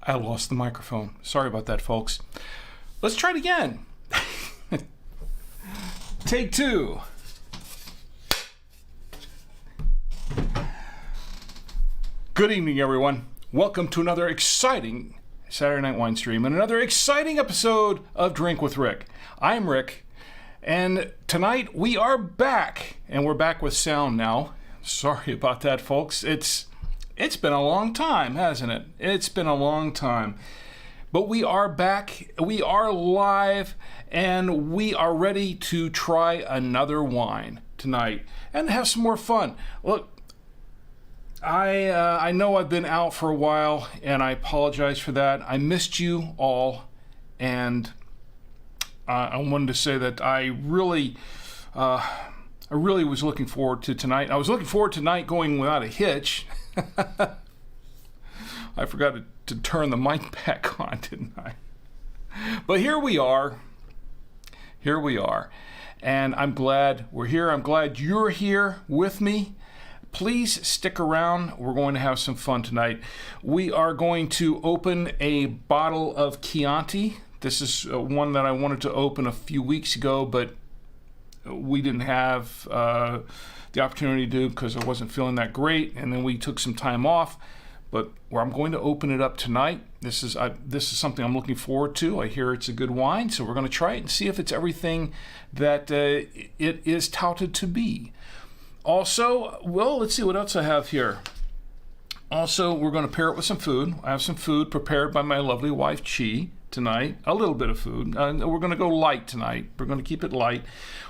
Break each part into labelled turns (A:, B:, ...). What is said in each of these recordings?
A: I lost the microphone. Sorry about that, folks. Let's try it again. Take two. Good evening, everyone. Welcome to another exciting Saturday Night Winestream and another exciting episode of Drink with Rick. I'm Rick, and tonight we are back, and we're back with sound now. Sorry about that, folks. It's been a long time, hasn't it? It's been a long time. But we are back, we are live, and we are ready to try another wine tonight and have some more fun. Look, I know I've been out for a while, and I apologize for that. I missed you all, and I wanted to say that I really was looking forward to tonight. I was looking forward to tonight going without a hitch. I forgot to turn the mic back on, didn't I? But here we are. Here we are. And I'm glad we're here. I'm glad you're here with me. Please stick around. We're going to have some fun tonight. We are going to open a bottle of Chianti. This is one that I wanted to open a few weeks ago, but we didn't have the opportunity to do because I wasn't feeling that great, and then we took some time off. But where I'm going to open it up tonight, this is something I'm looking forward to. I hear it's a good wine, so we're going to try it and see if it's everything that it is touted to be. Also, well, let's see what else I have here. Also, we're going to pair it with some food. I have some food prepared by my lovely wife, Chi, tonight. A little bit of food. We're going to go light tonight. We're going to keep it light.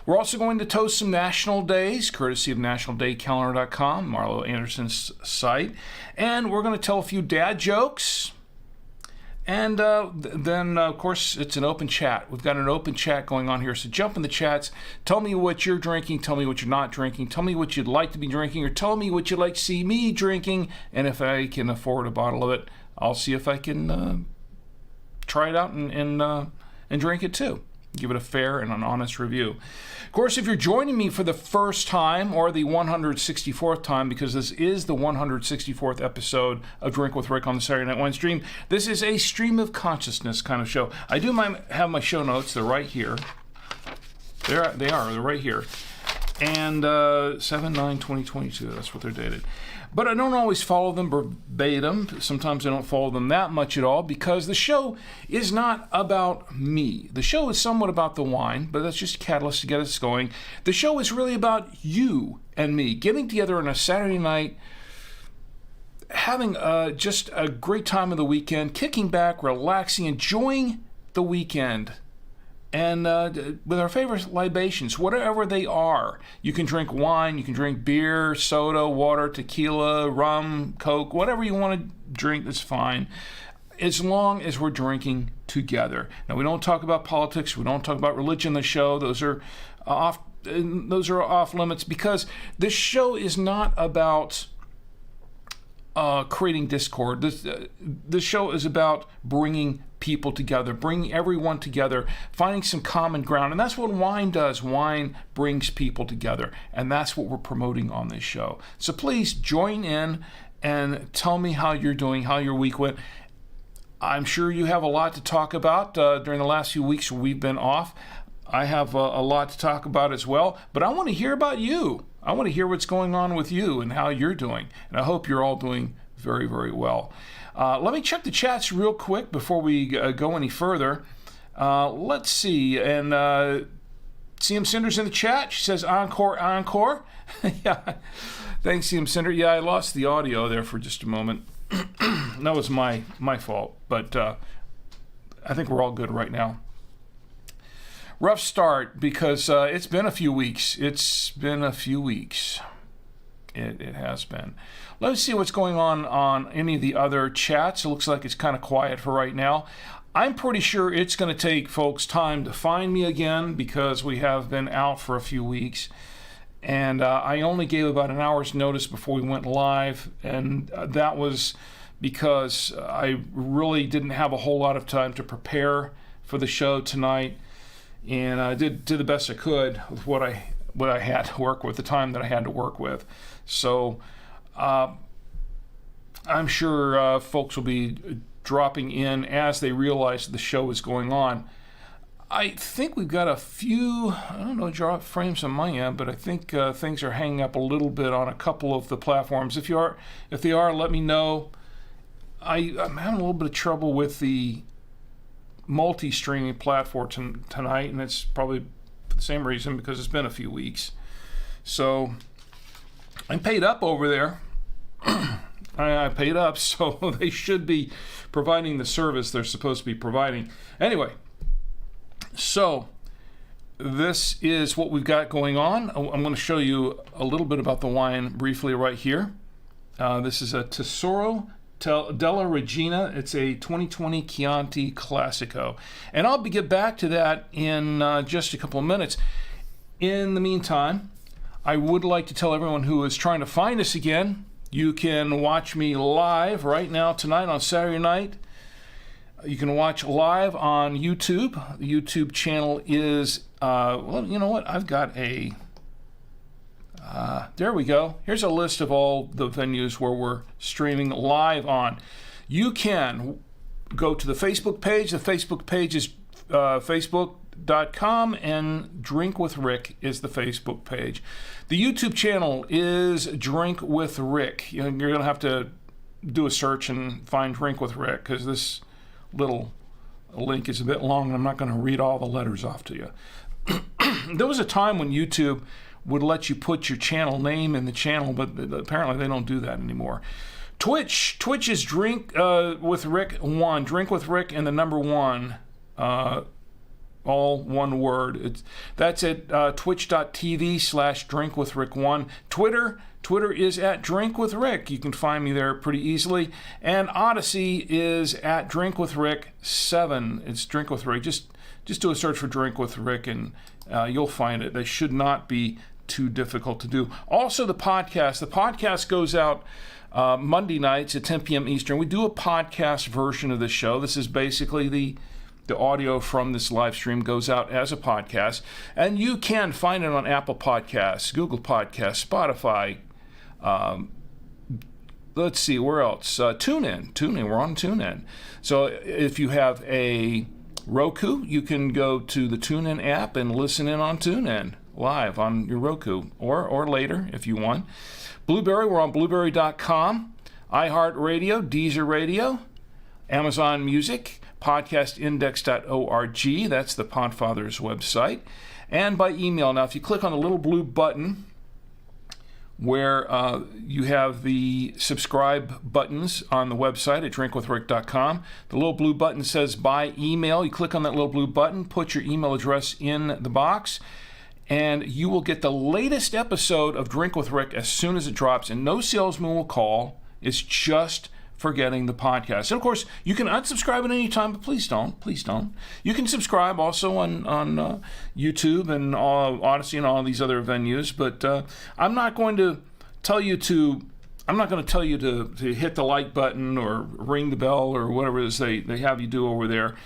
A: We're also going to toast some national days, courtesy of nationaldaycalendar.com, Marlo Anderson's site. And we're going to tell a few dad jokes. And then, of course, it's an open chat. We've got an open chat going on here, so jump in the chats. Tell me what you're drinking. Tell me what you're not drinking. Tell me what you'd like to be drinking, or tell me what you'd like to see me drinking. And if I can afford a bottle of it, I'll see if I can try it out and drink it too. Give it a fair and an honest review. Of course, if you're joining me for the first time or the 164th time, because this is the 164th episode of Drink with Rick on the Saturday Night Wine Stream, this is a stream of consciousness kind of show. I do have my show notes. They're right here. They're right here. And 7/9/2022, that's what they're dated. But I don't always follow them verbatim. Sometimes I don't follow them that much at all, because the show is not about me. The show is somewhat about the wine, but that's just a catalyst to get us going. The show is really about you and me getting together on a Saturday night, having just a great time of the weekend, kicking back, relaxing, enjoying the weekend. And with our favorite libations, whatever they are. You can drink wine, you can drink beer, soda, water, tequila, rum, Coke, whatever you want to drink, that's fine, as long as we're drinking together. Now, we don't talk about politics, we don't talk about religion on the show. Those are off limits, because this show is not about creating discord. This show is about bringing people together, bringing everyone together, finding some common ground. And that's what wine does. Wine brings people together. And that's what we're promoting on this show. So please join in and tell me how you're doing, how your week went. I'm sure you have a lot to talk about during the last few weeks we've been off. I have a lot to talk about as well. But I want to hear about you. I want to hear what's going on with you and how you're doing. And I hope you're all doing very, very well. Let me check the chats real quick before we go any further. Let's see. And CM Cinder's in the chat. She says, encore, encore. Yeah. Thanks, CM Cinder. Yeah, I lost the audio there for just a moment. That was my fault. But I think we're all good right now. Rough start, because it's been a few weeks. It has been. Let's see what's going on any of the other chats. It looks like it's kind of quiet for right now. I'm pretty sure it's going to take folks time to find me again, because we have been out for a few weeks. And I only gave about an hour's notice before we went live, and that was because I really didn't have a whole lot of time to prepare for the show tonight. And I did the best I could with what I had to work with, the time that I had to work with. So I'm sure folks will be dropping in as they realize the show is going on. I think we've got a few, I don't know, drop frames on my end, but I think things are hanging up a little bit on a couple of the platforms. If they are, let me know. I'm having a little bit of trouble with the multi-streaming platform tonight, and it's probably for the same reason, because it's been a few weeks. So I'm paid up over there. I paid up, so they should be providing the service they're supposed to be providing. Anyway, so this is what we've got going on. I'm going to show you a little bit about the wine briefly right here. This is a Tesoro Della Regina. It's a 2020 Chianti Classico. And I'll get back to that in just a couple of minutes. In the meantime, I would like to tell everyone who is trying to find us again, you can watch me live right now tonight on Saturday night. You can watch live on YouTube. The YouTube channel is, well, you know what? I've got a, there we go. Here's a list of all the venues where we're streaming live on. You can go to the Facebook page. The Facebook page is facebook.com, and Drink with Rick is the Facebook page. The YouTube channel is Drink with Rick. You're going to have to do a search and find Drink with Rick, because this little link is a bit long, and I'm not going to read all the letters off to you. There was a time when YouTube would let you put your channel name in the channel, but apparently they don't do that anymore. Twitch is Drink with Rick 1. Drink with Rick and the number 1. All one word. That's at twitch.tv/drinkwithrick1. Twitter is at Drink with Rick. You can find me there pretty easily. And Odyssey is at Drink with Rick 7. It's Drink with Rick. Just do a search for Drink with Rick, and you'll find it. They should not be too difficult to do. Also, the podcast. The podcast goes out Monday nights at 10 p.m. Eastern. We do a podcast version of the show. This is basically the audio from this live stream goes out as a podcast, and you can find it on Apple Podcasts, Google Podcasts, Spotify. Let's see, where else? TuneIn. We're on TuneIn. So if you have a Roku, you can go to the TuneIn app and listen in on TuneIn live on your Roku, or later if you want. Blueberry, we're on Blueberry.com. iHeartRadio, Deezer Radio, Amazon Music, podcastindex.org. That's the Podfather's website. And by email. Now, if you click on the little blue button where you have the subscribe buttons on the website at drinkwithrick.com, the little blue button says by email. You click on that little blue button, put your email address in the box, and you will get the latest episode of Drink with Rick as soon as it drops, and no salesman will call. It's just for getting the podcast. And of course, you can unsubscribe at any time, but please don't. You can subscribe also on YouTube and Odyssey and all these other venues, but I'm not going to tell you to hit the like button or ring the bell or whatever it is they have you do over there.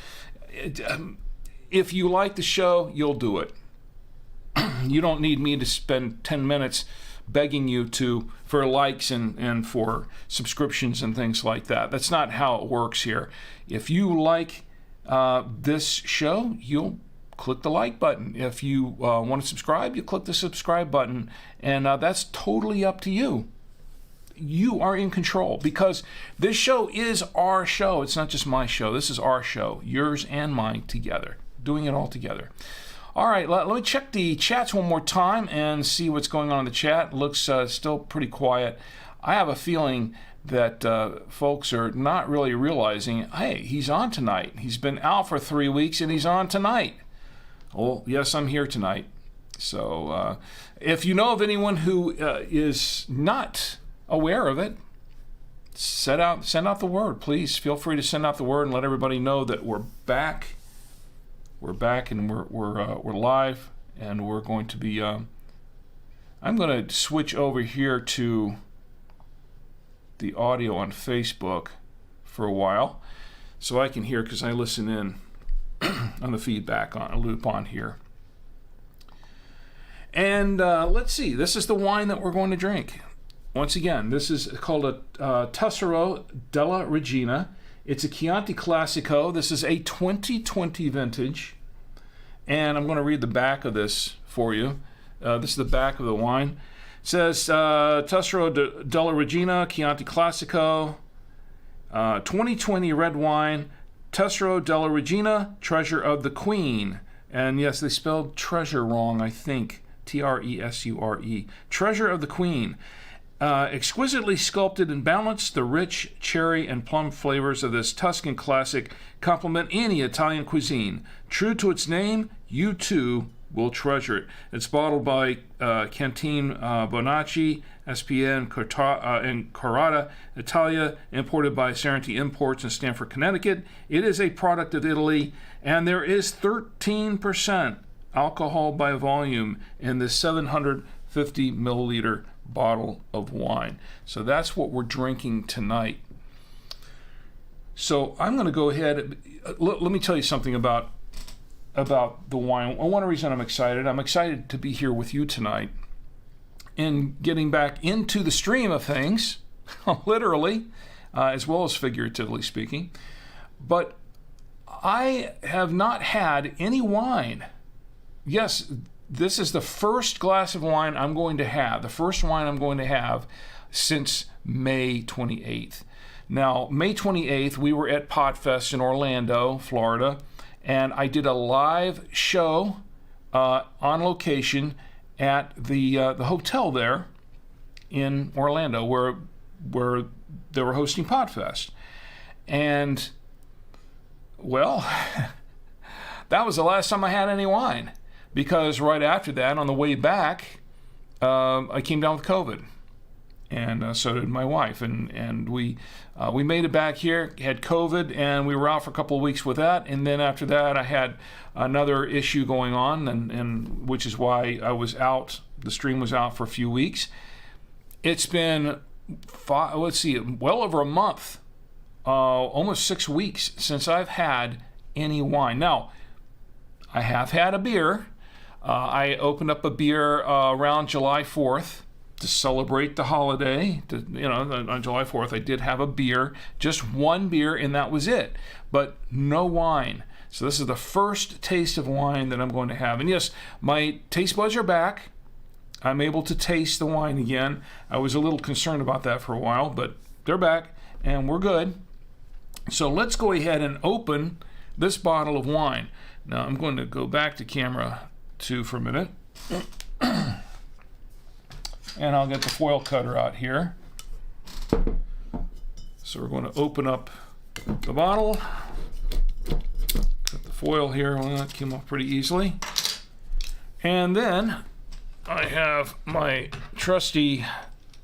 A: If you like the show, you'll do it. You don't need me to spend 10 minutes begging you for likes and for subscriptions and things like that. That's not how it works here. If you like this show, you'll click the like button. If you want to subscribe, you click the subscribe button, and that's totally up to you. You are in control, because this show is our show. It's not just my show. This is our show, yours and mine together, doing it all together. All right, let me check the chats one more time and see what's going on in the chat. It looks still pretty quiet. I have a feeling that folks are not really realizing, hey, he's on tonight. He's been out for 3 weeks and he's on tonight. Well, yes, I'm here tonight. So if you know of anyone who is not aware of it, send out the word. Please feel free to send out the word and let everybody know that we're back. We're back, and we're live, and we're going to be. I'm going to switch over here to the audio on Facebook for a while, so I can hear, because I listen in on the feedback on a loop on here. And let's see. This is the wine that we're going to drink. Once again, this is called a Tesoro Della Regina. It's a Chianti Classico. This is a 2020 vintage. And I'm going to read the back of this for you. This is the back of the wine. It says, Tesoro Della Regina, Chianti Classico, 2020 red wine, Tesoro Della Regina, Treasure of the Queen. And yes, they spelled treasure wrong, I think. Tresure. Treasure of the Queen. Exquisitely sculpted and balanced, the rich cherry and plum flavors of this Tuscan classic complement any Italian cuisine. True to its name, you too will treasure it. It's bottled by Canteen Bonacci, SPN, and Carrata, Italia, imported by Serenti Imports in Stamford, Connecticut. It is a product of Italy, and there is 13% alcohol by volume in this 750 milliliter bottle of wine. So that's what we're drinking tonight. So I'm going to go ahead. Let me tell you something about the wine. One reason I'm excited to be here with you tonight and getting back into the stream of things, literally, as well as figuratively speaking. But I have not had any wine. Yes, this is the first glass of wine I'm going to have, the first wine I'm going to have since May 28th. Now, May 28th, we were at Potfest in Orlando, Florida, and I did a live show on location at the hotel there in Orlando where they were hosting Potfest. And, well, that was the last time I had any wine, because right after that, on the way back, I came down with COVID. And so did my wife, and we made it back here, had COVID, and we were out for a couple of weeks with that. And then after that, I had another issue going on, and which is why I was out. The stream was out for a few weeks. It's been well over a month, almost 6 weeks since I've had any wine. Now, I have had a beer. I opened up a beer around July 4th. To celebrate the holiday, on July 4th, I did have a beer, just one beer, and that was it, but no wine. So this is the first taste of wine that I'm going to have. And yes, my taste buds are back. I'm able to taste the wine again. I was a little concerned about that for a while, but they're back, and we're good. So let's go ahead and open this bottle of wine. Now, I'm going to go back to camera 2 for a minute. And I'll get the foil cutter out here. So we're going to open up the bottle. Cut the foil here. Well, that came off pretty easily. And then I have my trusty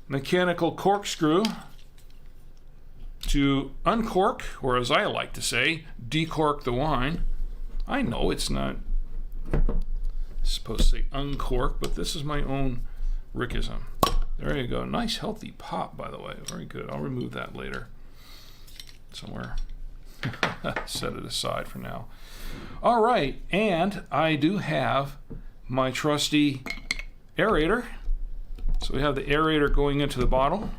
A: mechanical corkscrew to uncork, or as I like to say, decork the wine. I know it's not supposed to say uncork, but this is my own Rickism. There you go. Nice healthy pop, by the way. Very good. I'll remove that later somewhere. Set it aside for now. All right, and I do have my trusty aerator. So we have the aerator going into the bottle.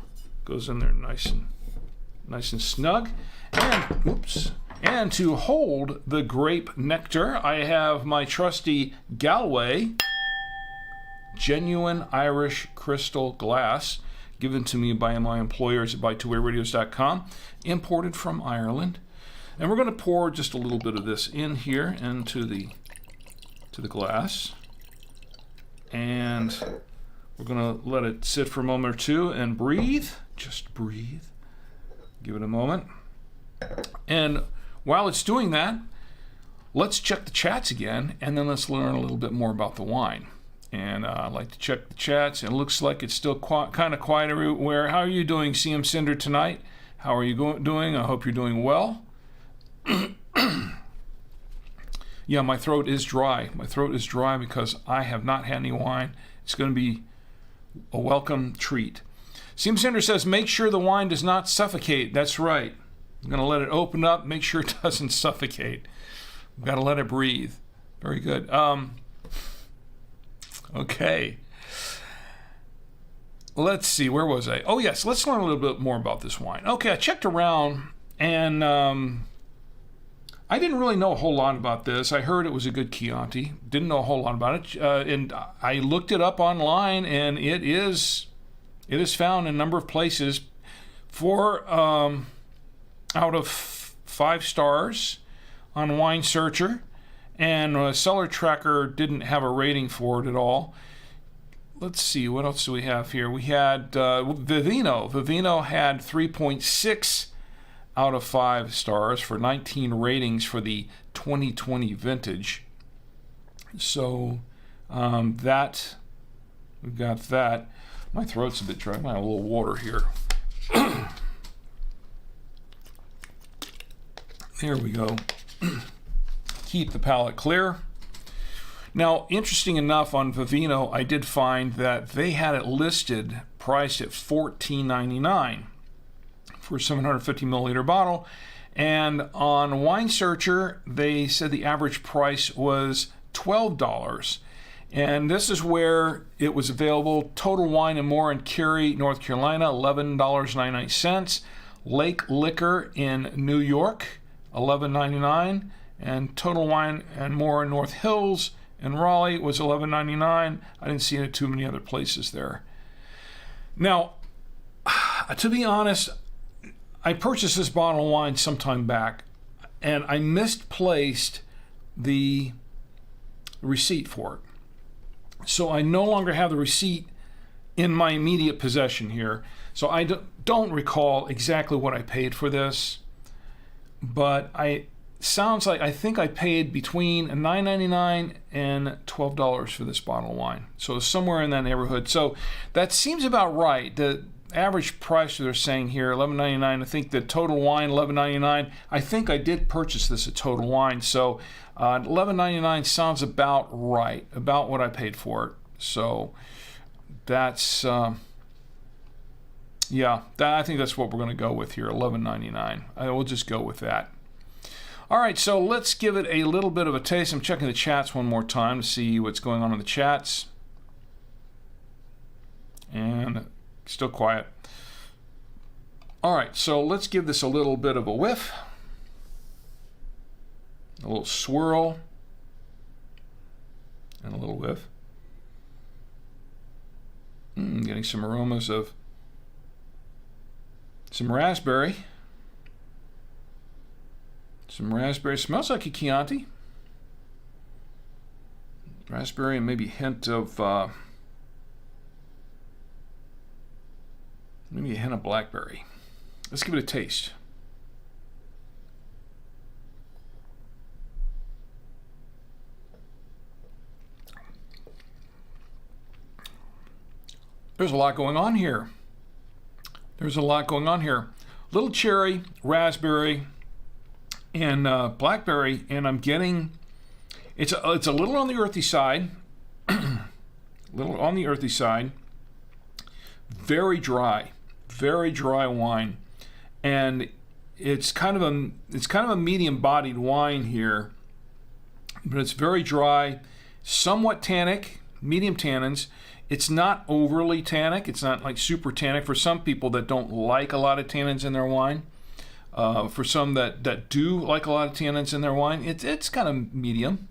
A: Goes in there nice and snug. And to hold the grape nectar, I have my trusty Galway genuine Irish crystal glass, given to me by my employers at bytwowayradios.com, imported from Ireland. And we're going to pour just a little bit of this in here into the glass. And we're going to let it sit for a moment or two and breathe. Just breathe. Give it a moment. And while it's doing that, let's check the chats again, and then let's learn a little bit more about the wine. And I'd like to check the chats. It looks like it's still kind of quiet everywhere. How are you doing, CM Cinder, tonight? How are you doing? I hope you're doing well. Yeah, my throat is dry. My throat is dry because I have not had any wine. It's going to be a welcome treat. CM Cinder says, make sure the wine does not suffocate. That's right. I'm going to let it open up, make sure it doesn't suffocate. We've got to let it breathe. Very good. Okay. Let's see, where was I? Oh, yes, let's learn a little bit more about this wine. Okay, I checked around And I didn't really know a whole lot about this. I heard it was a good Chianti. Didn't know a whole lot about it. And I looked it up online, and it is found in a number of places. 4 out of 5 stars on Wine Searcher. And Cellar Tracker didn't have a rating for it at all. Let's see, what else do we have here? We had Vivino. Vivino had 3.6 out of 5 stars for 19 ratings for the 2020 vintage. So we've got that. My throat's a bit dry. I might have a little water here. There we go. Keep the palate clear. Now, interesting enough, on Vivino, I did find that they had it listed priced at $14.99 for a 750 milliliter bottle, and on Wine Searcher they said the average price was $12. And this is where it was available. Total Wine & More in Cary, North Carolina, $11.99. Lake Liquor in New York, $11.99. And Total Wine & More in North Hills in Raleigh was $11.99. I didn't see it too many other places there. Now, to be honest, I purchased this bottle of wine some time back, and I misplaced the receipt for it. So I no longer have the receipt in my immediate possession here. So I don't recall exactly what I paid for this, but sounds like I think I paid between $9.99 and $12 for this bottle of wine. So somewhere in that neighborhood. So that seems about right. The average price they're saying here, $11.99. I think the Total Wine, $11.99. I think I did purchase this at Total Wine. So $11.99 sounds about right, about what I paid for it. So that's, I think that's what we're going to go with here, $11.99. I will just go with that. All right, so let's give it a little bit of a taste. I'm checking the chats one more time to see what's going on in the chats. And still quiet. All right, so let's give this a little bit of a whiff. A little swirl. And a little whiff. Getting some aromas of some raspberry. Some raspberry. Smells like a Chianti. Raspberry and maybe a hint of blackberry. Let's give it a taste. There's a lot going on here. Little cherry, raspberry, and blackberry, and I'm getting it's a little on the earthy side. Very dry wine, and it's kind of a medium-bodied wine here, but it's very dry, somewhat tannic, medium tannins. It's not overly tannic. It's not like super tannic for some people that don't like a lot of tannins in their wine. For some that do like a lot of tannins in their wine, it's kind of medium,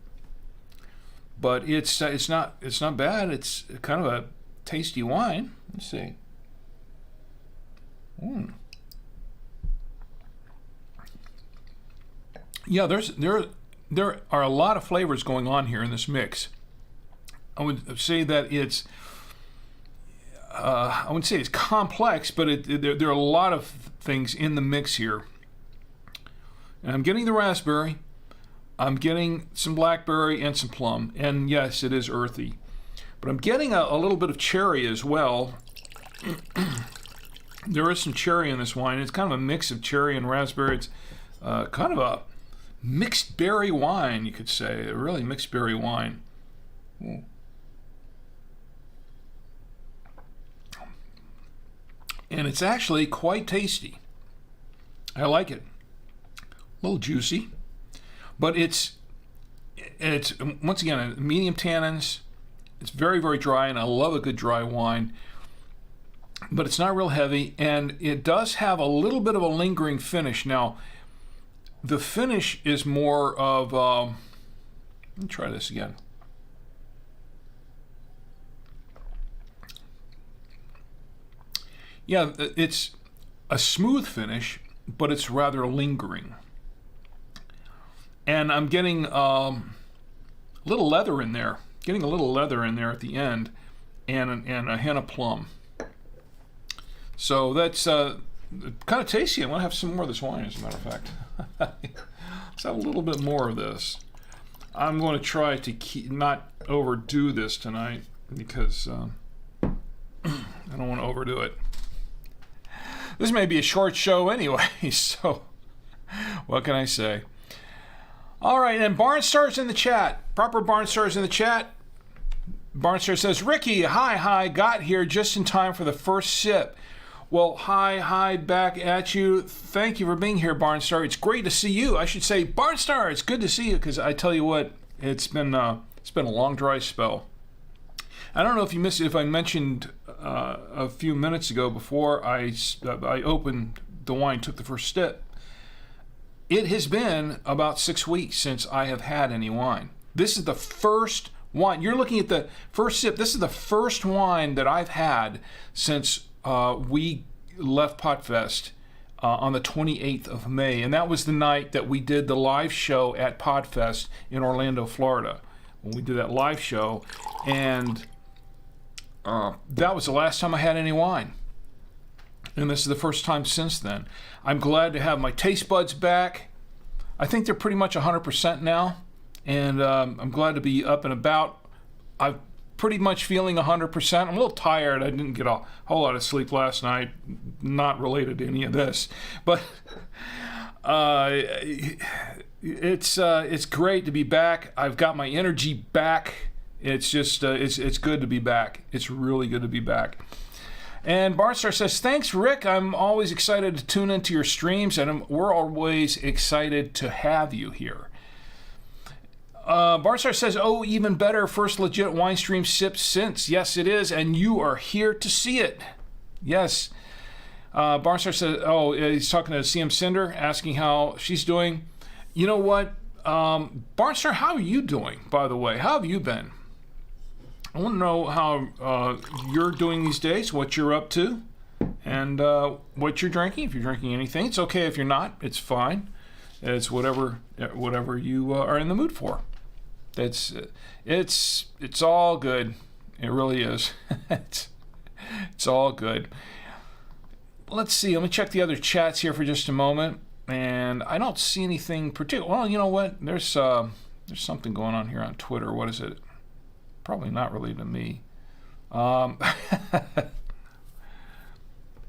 A: but it's not bad. It's kind of a tasty wine. Let's see. Yeah, there are a lot of flavors going on here in this mix. I would say that it's I wouldn't say it's complex, but there are a lot of things in the mix here. And I'm getting the raspberry, I'm getting some blackberry and some plum, and yes, it is earthy. But I'm getting a little bit of cherry as well. There is some cherry in this wine. It's kind of a mix of cherry and raspberry. It's kind of a mixed berry wine, you could say. A really mixed berry wine. Ooh. And it's actually quite tasty. I like it. A little juicy, but it's once again medium tannins. It's very, very dry, and I love a good dry wine. but it's not real heavy, and it does have a little bit of a lingering finish. Now, the finish is more of, let me try this again. Yeah, it's a smooth finish, but it's rather lingering. And I'm getting a little leather in there, getting a little leather in there at the end, and a hint of plum. So that's kind of tasty. I'm going to have some more of this wine, as a matter of fact. Let's have a little bit more of this. I'm going to try to not overdo this tonight, because I don't want to overdo it. This may be a short show anyway, so what can I say? All right, and Barnstar's in the chat. Proper Barnstar's in the chat. Barnstar says, Ricky, hi, got here just in time for the first sip. Well, hi, back at you. Thank you for being here, Barnstar. It's great to see you. I should say, Barnstar, it's good to see you, because I tell you what, it's been a long, dry spell. I don't know if you missed it, if I mentioned a few minutes ago before I opened the wine, took the first sip. It has been about 6 weeks since I have had any wine. This is the first wine. You're looking at the first sip. This is the first wine that I've had since we left Podfest on the 28th of May. And that was the night that we did the live show at Podfest in Orlando, Florida. When we did that live show. And that was the last time I had any wine. And this is the first time since then. I'm glad to have my taste buds back. I think they're pretty much 100% now. And I'm glad to be up and about. I'm pretty much feeling 100%. I'm a little tired. I didn't get a whole lot of sleep last night. Not related to any of this. But it's great to be back. I've got my energy back. It's just, it's good to be back. It's really good to be back. And Barnstar says, thanks, Rick. I'm always excited to tune into your streams, and we're always excited to have you here. Barnstar says, oh, even better, first legit Winestream sip since. Yes, it is, and you are here to see it. Yes. Barnstar says, oh, he's talking to CM Cinder, asking how she's doing. You know what? Barnstar, how are you doing, by the way? How have you been? I want to know how you're doing these days, what you're up to, and what you're drinking. If you're drinking anything, it's okay. If you're not, it's fine. It's whatever you are in the mood for. It's all good. It really is. It's all good. Let's see. Let me check the other chats here for just a moment, and I don't see anything particular. Well, you know what? There's something going on here on Twitter. What is it? Probably not related to me. The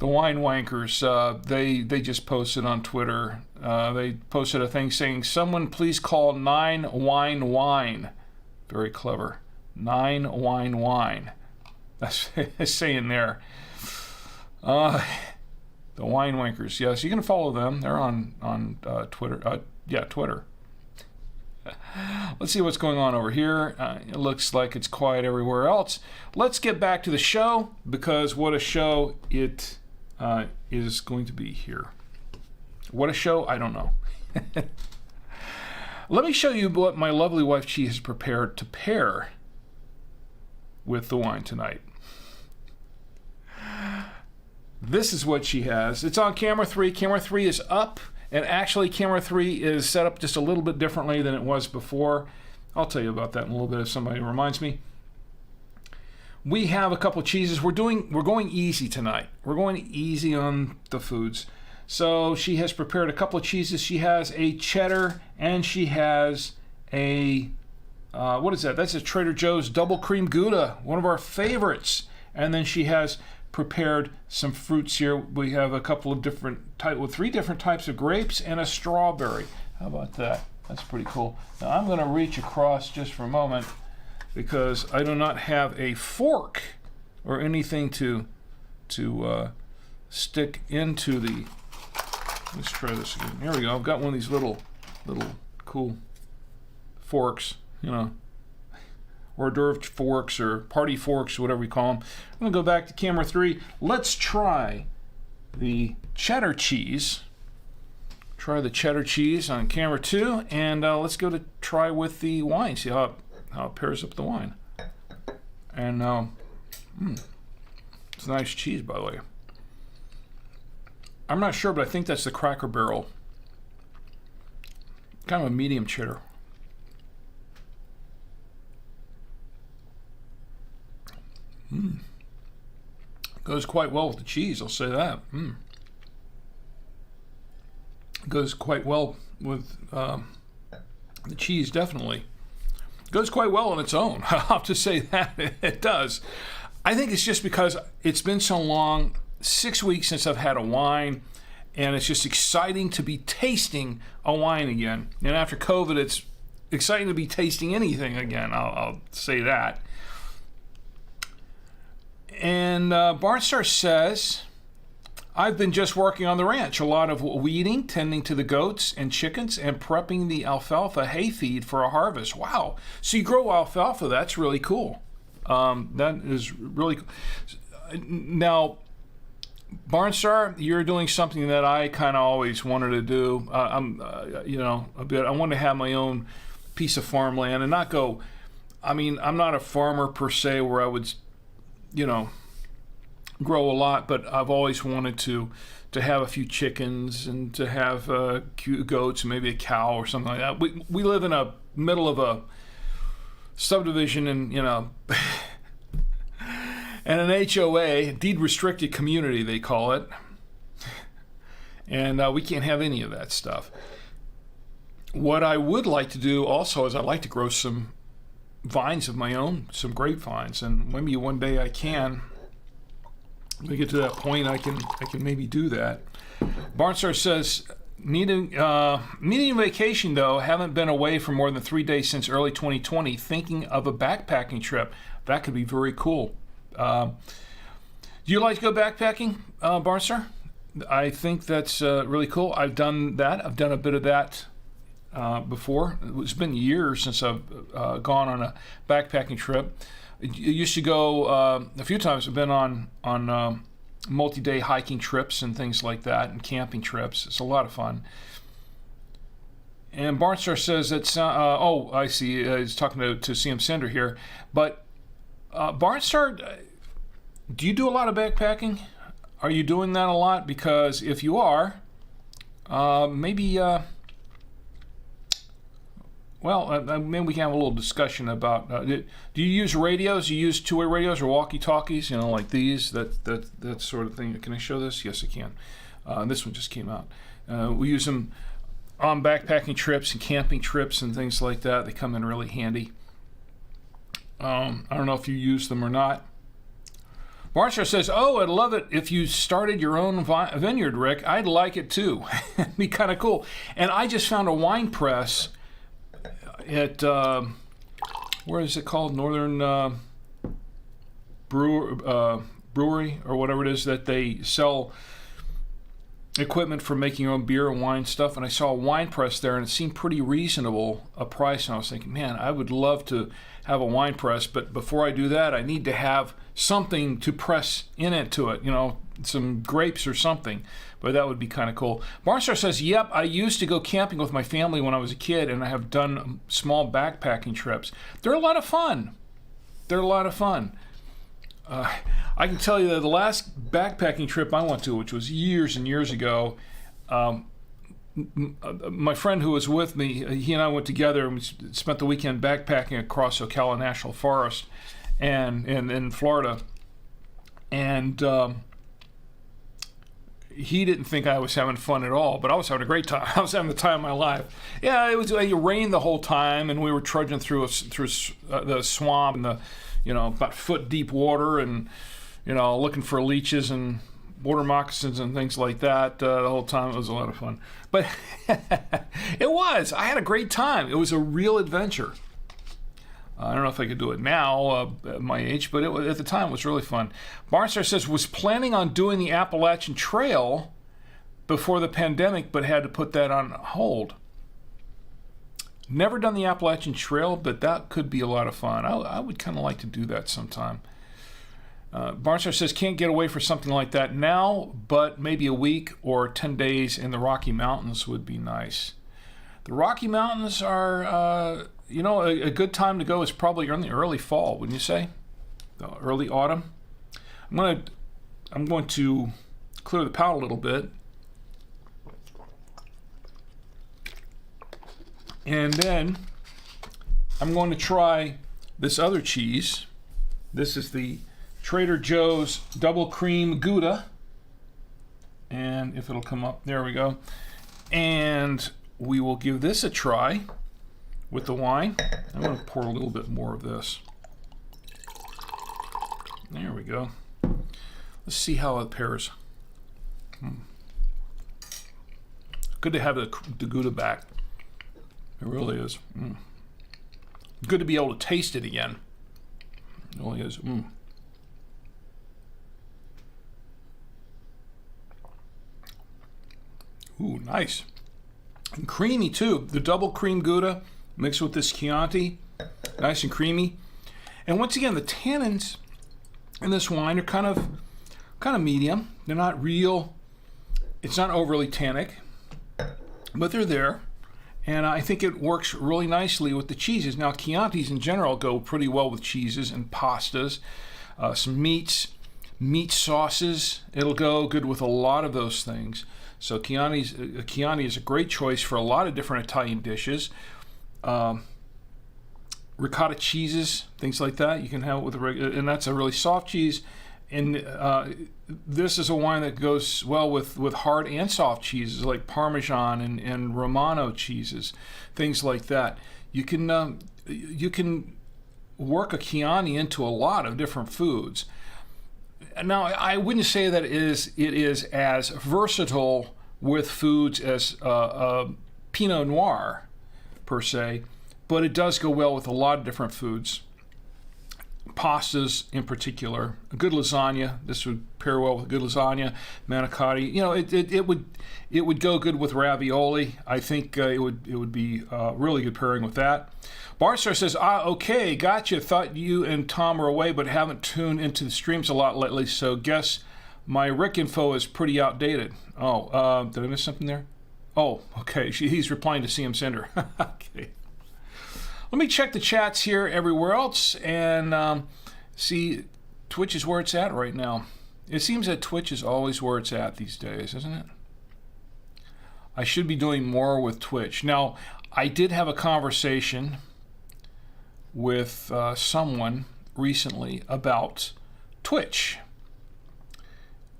A: Wine Wankers, they just posted on Twitter. They posted a thing saying, someone please call 9-Wine-Wine. Very clever. 9-Wine-Wine. That's saying there. The Wine Wankers. Yes, you can follow them. They're on Twitter. Twitter. Let's see what's going on over here. It looks like it's quiet everywhere else. Let's get back to the show, because what a show it is going to be here. What a show, I don't know. Let me show you what my lovely wife, she has prepared to pair with the wine tonight. This is what she has. It's on camera 3. Camera 3 is up. And actually, camera 3 is set up just a little bit differently than it was before. I'll tell you about that in a little bit if somebody reminds me. We have a couple of cheeses. We're going easy tonight. We're going easy on the foods. So she has prepared a couple of cheeses. She has a cheddar, and she has a what is that? That's a Trader Joe's double cream Gouda, one of our favorites. And then she has prepared some fruits here. We have a couple of three different types of grapes and a strawberry. How about that? That's pretty cool. Now I'm going to reach across just for a moment, because I do not have a fork or anything to stick into the. Let's try this again. Here we go. I've got one of these little cool forks. You know, hors d'oeuvre forks or party forks, whatever we call them. I'm going to go back to camera 3. Let's try the cheddar cheese. Try the cheddar cheese on camera 2, and let's go to try with the wine, see how it pairs up with the wine. And it's a nice cheese, by the way. I'm not sure, but I think that's the Cracker Barrel. Kind of a medium cheddar. Goes quite well with the cheese, I'll say that. Goes quite well with the cheese, definitely. Goes quite well on its own. I'll have to say that it does. I think it's just because it's been so long, 6 weeks since I've had a wine, and it's just exciting to be tasting a wine again. And after COVID, it's exciting to be tasting anything again, I'll say that. And Barnstar says, I've been just working on the ranch. A lot of weeding, tending to the goats and chickens, and prepping the alfalfa hay feed for a harvest. Wow. So you grow alfalfa. That's really cool. That is really cool. Now, Barnstar, you're doing something that I kind of always wanted to do. I'm I want to have my own piece of farmland and not go, I'm not a farmer per se where I would, grow a lot, but I've always wanted to have a few chickens and to have cute goats and maybe a cow or something like that. We live in a middle of a subdivision and and an HOA, deed restricted community they call it, and we can't have any of that stuff. What I would like to do also is I'd like to grow some vines of my own, some grapevines, and maybe one day I can. When we get to that point, I can maybe do that. Barnstar says, needing vacation though, haven't been away for more than 3 days since early 2020, thinking of a backpacking trip. That could be very cool. Do you like to go backpacking, Barnstar? I think that's really cool. I've done that. I've done a bit of that before. It's been years since I've gone on a backpacking trip. I used to go a few times. I've been on multi-day hiking trips and things like that, and camping trips. It's a lot of fun. And Barnstar says it's I see. He's talking to CM Sender here. But Barnstar, do you do a lot of backpacking? Are you doing that a lot? Because if you are, maybe. Maybe we can have a little discussion about. Do you use radios? Do you use two-way radios or walkie-talkies? Like these, that sort of thing. Can I show this? Yes, I can. This one just came out. We use them on backpacking trips and camping trips and things like that. They come in really handy. I don't know if you use them or not. Barnstar says, I'd love it if you started your own vineyard, Rick. I'd like it too. It'd be kind of cool. And I just found a wine press at where is it called? Northern Brewery or whatever it is, that they sell equipment for making your own beer and wine stuff. And I saw a wine press there, and it seemed pretty reasonable a price. And I was thinking, man, I would love to have a wine press, but before I do that, I need to have something to press into it, some grapes or something. But that would be kind of cool. Barnstar says, yep, I used to go camping with my family when I was a kid, and I have done small backpacking trips. They're a lot of fun. I can tell you that the last backpacking trip I went to, which was years and years ago, my friend who was with me, he and I went together and we spent the weekend backpacking across Ocala National Forest and in Florida. And he didn't think I was having fun at all, but I was having a great time. I was having the time of my life. Yeah, it rained the whole time, and we were trudging through the swamp and the, about foot deep water, and looking for leeches and water moccasins and things like that. The whole time it was a lot of fun. But it was. I had a great time. It was a real adventure. I don't know if I could do it now at my age, but at the time it was really fun. Barnstar says, was planning on doing the Appalachian Trail before the pandemic, but had to put that on hold. Never done the Appalachian Trail, but that could be a lot of fun. I would kind of like to do that sometime. Barnstar says, can't get away for something like that now, but maybe a week or 10 days in the Rocky Mountains would be nice. The Rocky Mountains are, a good time to go is probably in the early fall, wouldn't you say? The early autumn. I'm going to clear the palate a little bit. And then I'm going to try this other cheese. This is the Trader Joe's Double Cream Gouda. And if it'll come up, there we go. And we will give this a try with the wine. I'm going to pour a little bit more of this. There we go. Let's see how it pairs. Good to have the Gouda back. It really is. Good to be able to taste it again. It really is. Ooh, nice. And creamy too. The double cream Gouda mixed with this Chianti. Nice and creamy. And once again, the tannins in this wine are kind of medium. They're not real. It's not overly tannic, but they're there. And I think it works really nicely with the cheeses. Now, Chiantis in general go pretty well with cheeses and pastas, some meats, meat sauces. It'll go good with a lot of those things. So Chianti is a great choice for a lot of different Italian dishes. Ricotta cheeses, things like that, you can have it with and that's a really soft cheese. And this is a wine that goes well with hard and soft cheeses like Parmesan and Romano cheeses, things like that. You can work a Chianti into a lot of different foods. Now, I wouldn't say that it is as versatile with foods as Pinot Noir per se, but it does go well with a lot of different foods. Pastas in particular, a good lasagna. This would pair well with good lasagna, manicotti. It would go good with ravioli. I think it would be really good pairing with that. Barnstar says, okay, gotcha. Thought you and Tom were away, but haven't tuned into the streams a lot lately. So guess my Rick info is pretty outdated. Oh, did I miss something there? Oh, okay. He's replying to CM Sender. Okay. Let me check the chats here everywhere else and see. Twitch is where it's at right now. It seems that Twitch is always where it's at these days, isn't it? I should be doing more with Twitch. Now, I did have a conversation with someone recently about Twitch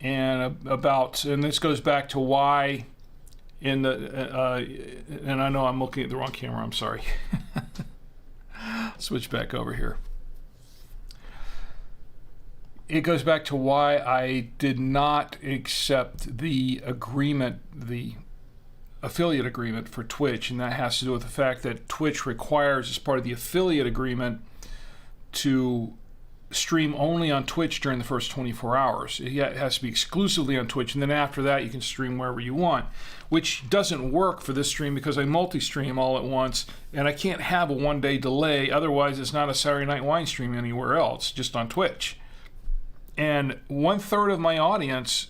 A: and this goes back to why and I know I'm looking at the wrong camera, I'm sorry. Switch back over here. It goes back to why I did not accept the agreement, the affiliate agreement for Twitch, and that has to do with the fact that Twitch requires, as part of the affiliate agreement, to stream only on Twitch during the first 24 hours. It has to be exclusively on Twitch, and then after that you can stream wherever you want, which doesn't work for this stream because I multi-stream all at once, and I can't have a one-day delay, otherwise it's not a Saturday Night Wine stream anywhere else, just on Twitch. And 1/3 of my audience,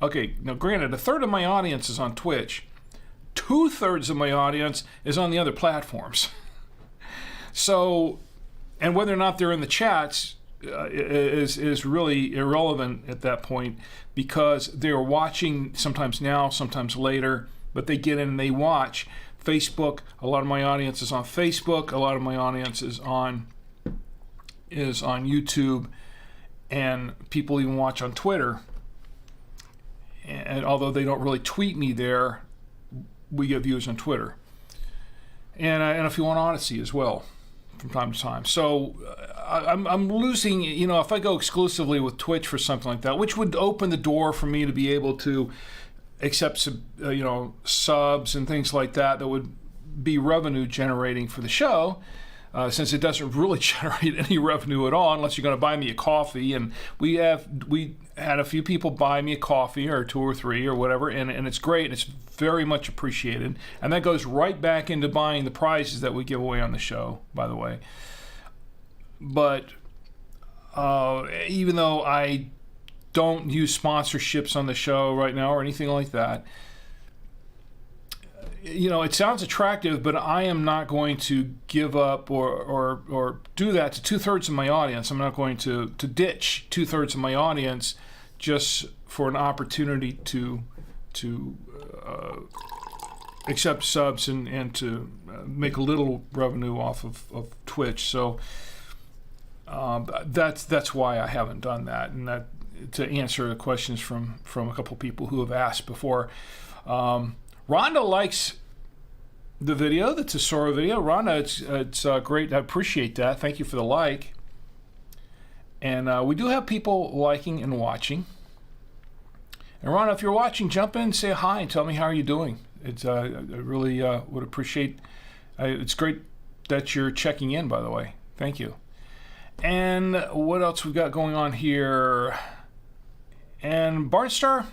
A: okay, now granted, 1/3 of my audience is on Twitch, 2/3 of my audience is on the other platforms. So, and whether or not they're in the chats is really irrelevant at that point because they're watching sometimes now, sometimes later, but they get in and they watch. Facebook, a lot of my audience is on Facebook, a lot of my audience is on YouTube, and people even watch on Twitter. And although they don't really tweet me there, we get views on Twitter. And if you want Odyssey as well, from time to time. So I'm losing, if I go exclusively with Twitch for something like that, which would open the door for me to be able to accept, subs and things like that would be revenue generating for the show, since it doesn't really generate any revenue at all unless you're going to buy me a coffee. And we had a few people buy me a coffee, or 2 or 3 or whatever, and it's great. It's very much appreciated. And that goes right back into buying the prizes that we give away on the show, by the way. But even though I don't use sponsorships on the show right now or anything like that, it sounds attractive, but I am not going to give up or do that to 2/3 of my audience. I'm not going to ditch 2/3 of my audience just for an opportunity to accept subs and to make a little revenue off of Twitch. So that's why I haven't done that. And that, to answer the questions from a couple people who have asked before. Rhonda likes the video, the Tesoro video. Rhonda, it's great. I appreciate that. Thank you for the like. And we do have people liking and watching. And Rhonda, if you're watching, jump in, say hi, and tell me how are you doing. It's I really would appreciate. It's great that you're checking in, by the way. Thank you. And what else we got going on here? And Barnstar,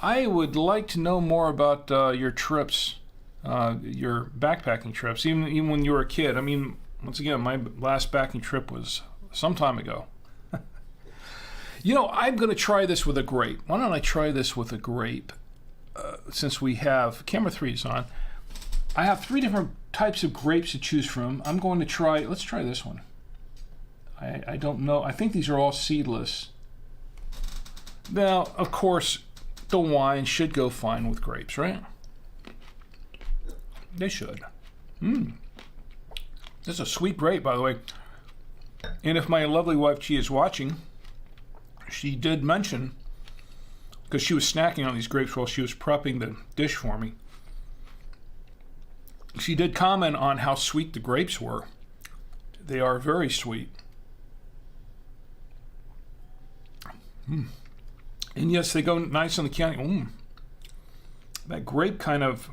A: I would like to know more about your trips, your backpacking trips, even when you were a kid. I mean, once again, my last backpacking trip was some time ago. I'm going to try this with a grape. Why don't I try this with a grape? Since we have, camera 3 is on. I have 3 different types of grapes to choose from. I'm going to try, let's try this one. I don't know. I think these are all seedless. Now, of course, the wine should go fine with grapes, right? They should. This is a sweet grape, by the way. And if my lovely wife, Chi, is watching, she did mention, because she was snacking on these grapes while she was prepping the dish for me, she did comment on how sweet the grapes were. They are very sweet. And yes, they go nice on the Chianti. That grape kind of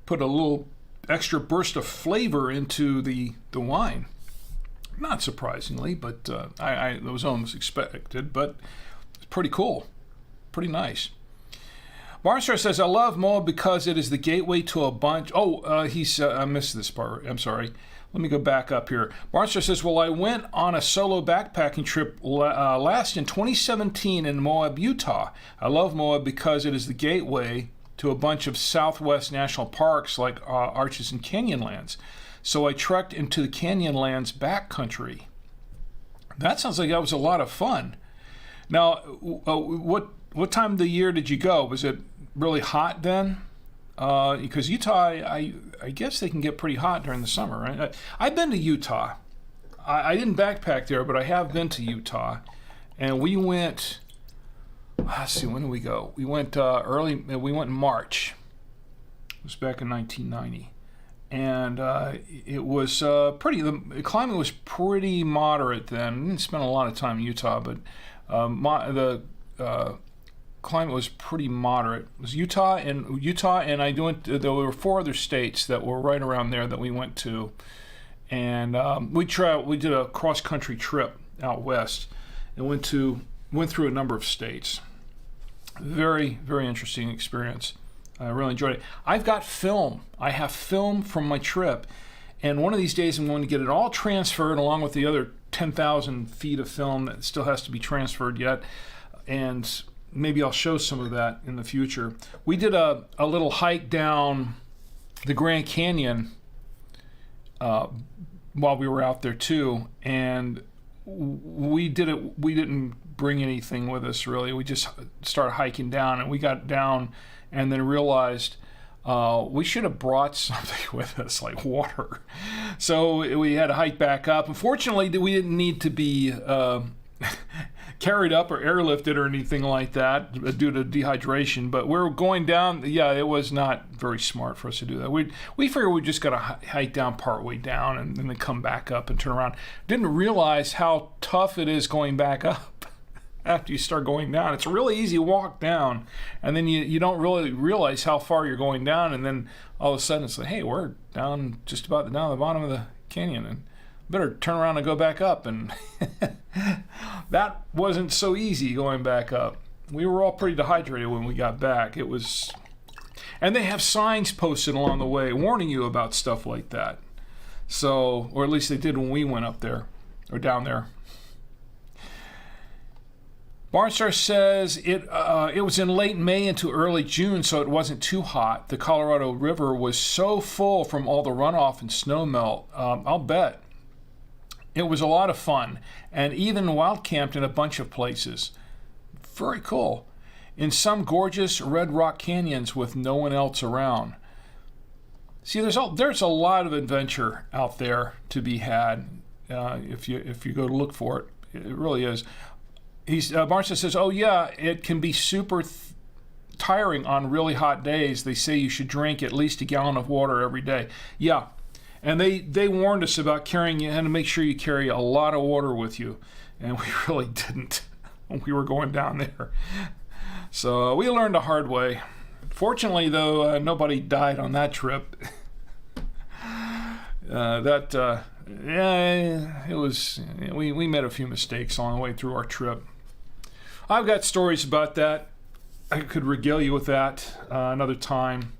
A: put a little extra burst of flavor into the wine. Not surprisingly, but it was almost expected, but it's pretty cool. Pretty nice. Barnstar says, I love Moab because it is the gateway to a bunch. I missed this part. I'm sorry. Let me go back up here. Barnstar says, well, I went on a solo backpacking trip last in 2017 in Moab, Utah. I love Moab because it is the gateway to a bunch of Southwest national parks like Arches and Canyonlands. So I trekked into the Canyonlands backcountry. That sounds like that was a lot of fun. Now, what time of the year did you go? Was it really hot then? Because Utah, I guess they can get pretty hot during the summer, right? I've been to Utah. I didn't backpack there, but I have been to Utah. And we went, let's see, when did we go? We went we went in March. It was back in 1990. And it was the climate was pretty moderate then. I didn't spend a lot of time in Utah, but the climate was pretty moderate. It was Utah, and I went. There were 4 other states that were right around there that we went to, and we did a cross country trip out west, and went through a number of states. Very, very interesting experience. I really enjoyed it. I've got film. I have film from my trip, and one of these days I'm going to get it all transferred along with the other 10,000 feet of film that still has to be transferred yet, and maybe I'll show some of that in the future. We did a little hike down the Grand Canyon while we were out there too, and we didn't bring anything with us really. We just started hiking down, and we got down and then realized we should have brought something with us, like water. So we had to hike back up. Unfortunately, we didn't need to be carried up or airlifted or anything like that due to dehydration. But we're going down. Yeah, it was not very smart for us to do that. We figured we just got to hike down partway down and then come back up and turn around. Didn't realize how tough it is going back up. after you start going down. It's a really easy walk down, and then you don't really realize how far you're going down, and then all of a sudden it's like, hey, we're down just about down the bottom of the canyon, and better turn around and go back up. And that wasn't so easy going back up. We were all pretty dehydrated when we got back. It was, and they have signs posted along the way warning you about stuff like that. So, or at least they did when we went up there or down there. Barnstar says it was in late May into early June, so it wasn't too hot. The Colorado River was so full from all the runoff and snow melt. I'll bet. It was a lot of fun, and even wild camped in a bunch of places. Very cool. In some gorgeous red rock canyons with no one else around. See, there's a lot of adventure out there to be had if you go to look for it. It really is. Barnstead says, oh yeah, it can be super tiring on really hot days. They say you should drink at least a gallon of water every day. Yeah, and they warned us about carrying, you had to make sure you carry a lot of water with you, and we really didn't when we were going down there. So we learned the hard way. Fortunately, though, nobody died on that trip. It was, we made a few mistakes along the way through our trip. I've got stories about that. I could regale you with that another time.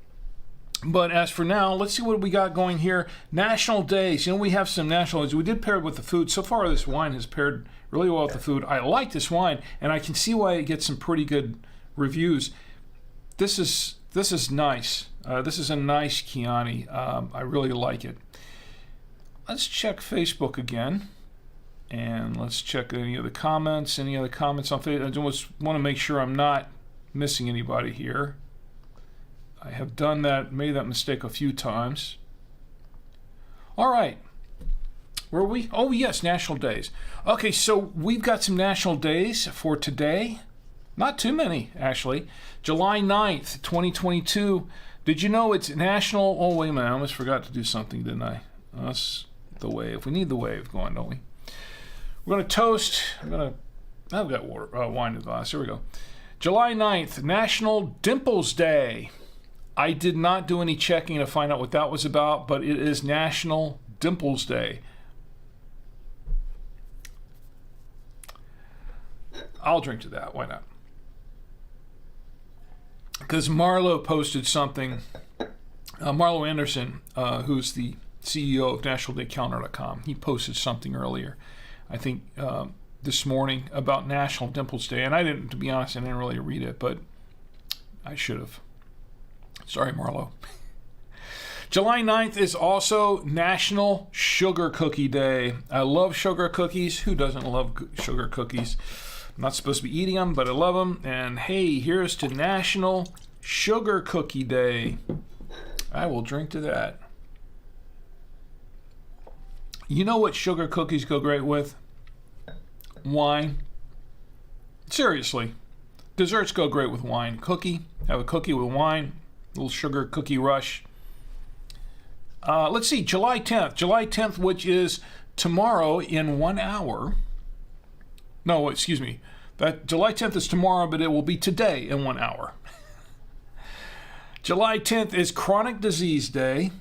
A: But as for now, let's see what we got going here. National days. We have some national days. We did pair it with the food. So far, this wine has paired really well with the food. I like this wine, and I can see why it gets some pretty good reviews. This is nice. This is a nice Chianti. I really like it. Let's check Facebook again, and let's check any other comments. Any other comments on Facebook? I just want to make sure I'm not missing anybody here. I have done that, made that mistake a few times. All right. Where are we? Oh, yes, national days. Okay, so we've got some national days for today. Not too many, actually. July 9th, 2022. Did you know it's national... Oh, wait a minute. I almost forgot to do something, didn't I? That's the wave. We need the wave going, don't we? We're going to toast. I've got water, wine in the glass. Here we go. July 9th, National Dimples Day. I did not do any checking to find out what that was about, but it is National Dimples Day. I'll drink to that. Why not? Because Marlo posted something. Marlo Anderson, who's the CEO of NationalDayCalendar.com, he posted something earlier, I think this morning, about National Dimples Day. And I didn't, to be honest, I didn't really read it, but I should have. Sorry, Marlo. July 9th is also National Sugar Cookie Day. I love sugar cookies. Who doesn't love sugar cookies? I'm not supposed to be eating them, but I love them. And hey, here's to National Sugar Cookie Day. I will drink to that. You know what sugar cookies go great with? Wine. Seriously. Desserts go great with wine. Cookie. Have a cookie with wine. A little sugar cookie rush. Let's see. July 10th. July 10th, which is tomorrow in 1 hour. No, excuse me. That July 10th is tomorrow, but it will be today in 1 hour. July 10th is Chronic Disease Day.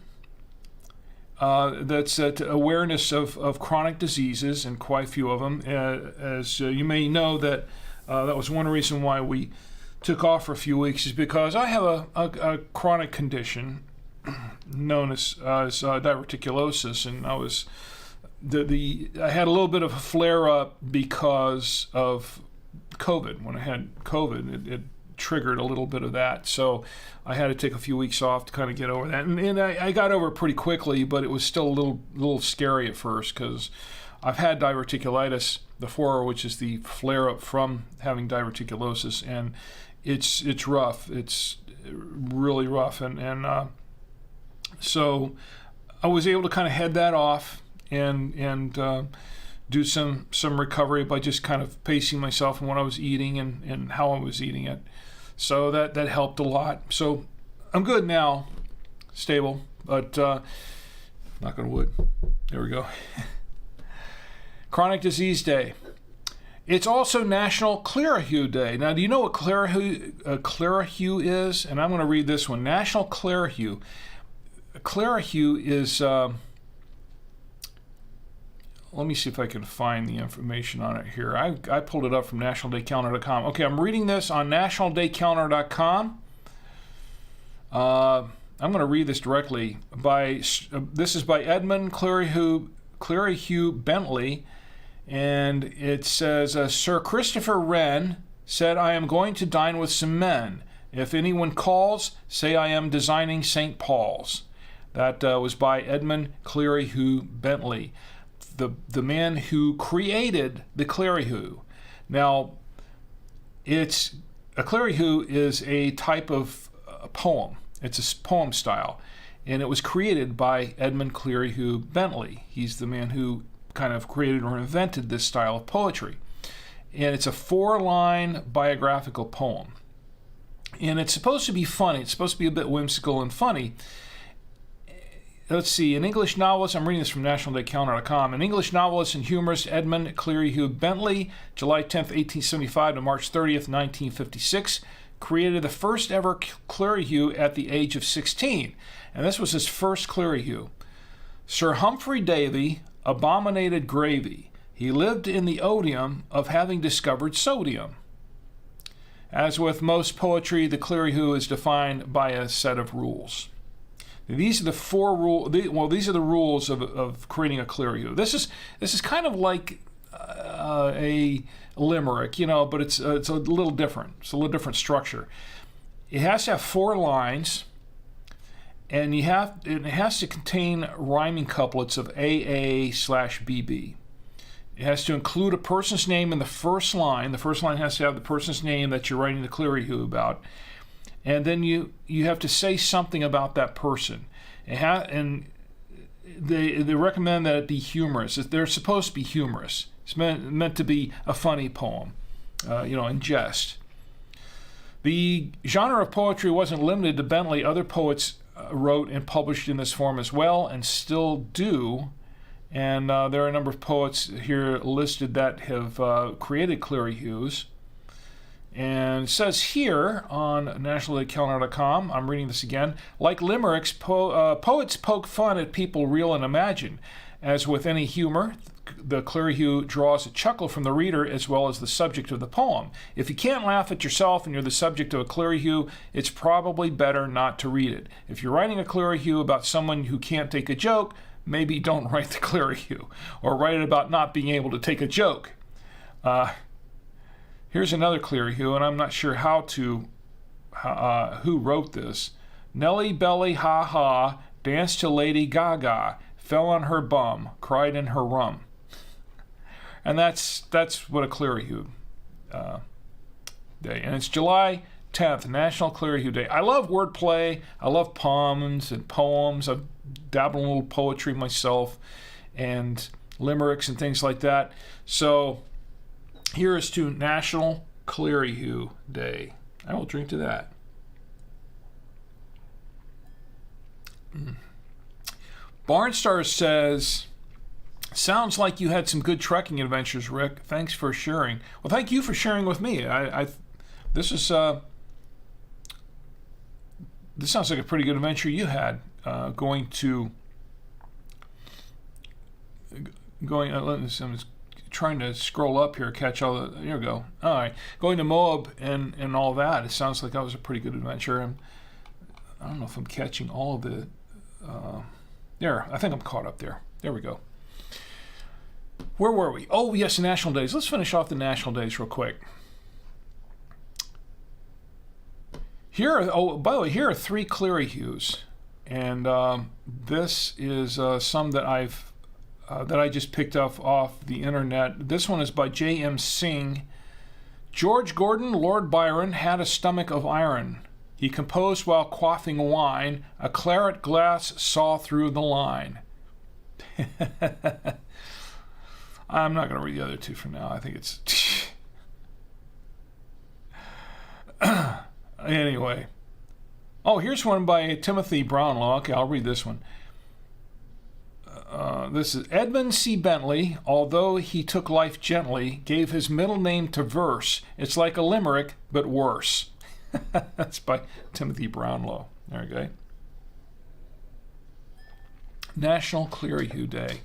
A: That's awareness of chronic diseases, and quite a few of them. As you may know, that was one reason why we took off for a few weeks, is because I have a chronic condition known as diverticulosis, and I was I had a little bit of a flare up because of COVID. When I had COVID, it triggered a little bit of that, so I had to take a few weeks off to kind of get over that, and I got over it pretty quickly, but it was still a little scary at first, because I've had diverticulitis before, which is the flare up from having diverticulosis, and it's rough. It's really rough, and so I was able to kind of head that off and do some recovery by just kind of pacing myself and what I was eating and how I was eating it. So that helped a lot. So I'm good now, stable, but knock on wood. There we go. Chronic Disease Day. It's also National Clearahue Day. Now, do you know what Clearahue is? And I'm going to read this one. National Clearahue. Clearahue is... let me see if I can find the information on it here. I pulled it up from nationaldaycalendar.com. Okay, I'm reading this on nationaldaycalendar.com. I'm going to read this directly. This is by Edmund Clearahue Bentley. And it says, Sir Christopher Wren said, I am going to dine with some men. If anyone calls, say I am designing St. Paul's. That was by Edmund Clearahue Bentley, the man who created the Clearahue. Now, a Clearahue is a type of poem. It's a poem style. And it was created by Edmund Clearahue Bentley. He's the man who kind of created or invented this style of poetry. And it's a 4-line biographical poem. And it's supposed to be funny. It's supposed to be a bit whimsical and funny. Let's see, an English novelist, I'm reading this from nationaldaycalendar.com, an English novelist and humorist, Edmund Clearahue Bentley, July 10th, 1875 to March 30th, 1956, created the first ever Clearahue at the age of 16. And this was his first Clearahue. Sir Humphrey Davy abominated gravy. He lived in the odium of having discovered sodium. As with most poetry, the Clearahue is defined by a set of rules. These are the 4 rules. Well, these are the rules of creating a Clearahue. This is kind of like a limerick, but it's a little different. It's a little different structure. It has to have 4 lines, and it has to contain rhyming couplets of AA/BB. It has to include a person's name in the first line. The first line has to have the person's name that you're writing the Clearahue about. And then you have to say something about that person. And they recommend that it be humorous. They're supposed to be humorous. It's meant to be a funny poem, in jest. The genre of poetry wasn't limited to Bentley. Other poets wrote and published in this form as well, and still do. And there are a number of poets here listed that have created Clearahues. And it says here on nationaldaycalendar.com, I'm reading this again, like limericks, poets poke fun at people real and imagine. As with any humor, the Clearahue draws a chuckle from the reader as well as the subject of the poem. If you can't laugh at yourself and you're the subject of a Clearahue, it's probably better not to read it. If you're writing a Clearahue about someone who can't take a joke, maybe don't write the Clearahue, or write it about not being able to take a joke. Here's another Clearahue, and I'm not sure who wrote this. Nelly Belly Ha Ha danced to Lady Gaga, fell on her bum, cried in her rum. And that's what a Clearahue day. And it's July 10th, National Clearahue Day. I love wordplay. I love poems and poems. I've dabbled in a little poetry myself and limericks and things like that. So here is to National Clearahue Day. I will drink to that. Barnstar says, sounds like you had some good trekking adventures, Rick. Thanks for sharing. Well, thank you for sharing with me. This sounds like a pretty good adventure you had. I'm trying to scroll up here, catch all the. Here we go. All right, going to Moab and all that. It sounds like that was a pretty good adventure. I don't know if I'm catching all of the. There, I think I'm caught up there. There we go. Where were we? Oh, yes, National Days. Let's finish off the National Days real quick. By the way, here are 3 Clearahues, and this is some that I just picked up off the internet. This one is by J.M. Singh. George Gordon, Lord Byron, had a stomach of iron. He composed while quaffing wine. A claret glass saw through the line. I'm not going to read the other 2 for now. I think it's... Anyway. Oh, here's one by Timothy Brownlow. Okay, I'll read this one. This is Edmund C. Bentley, although he took life gently, gave his middle name to verse. It's like a limerick, but worse. That's by Timothy Brownlow. There you go. National Cleary-Hue Day.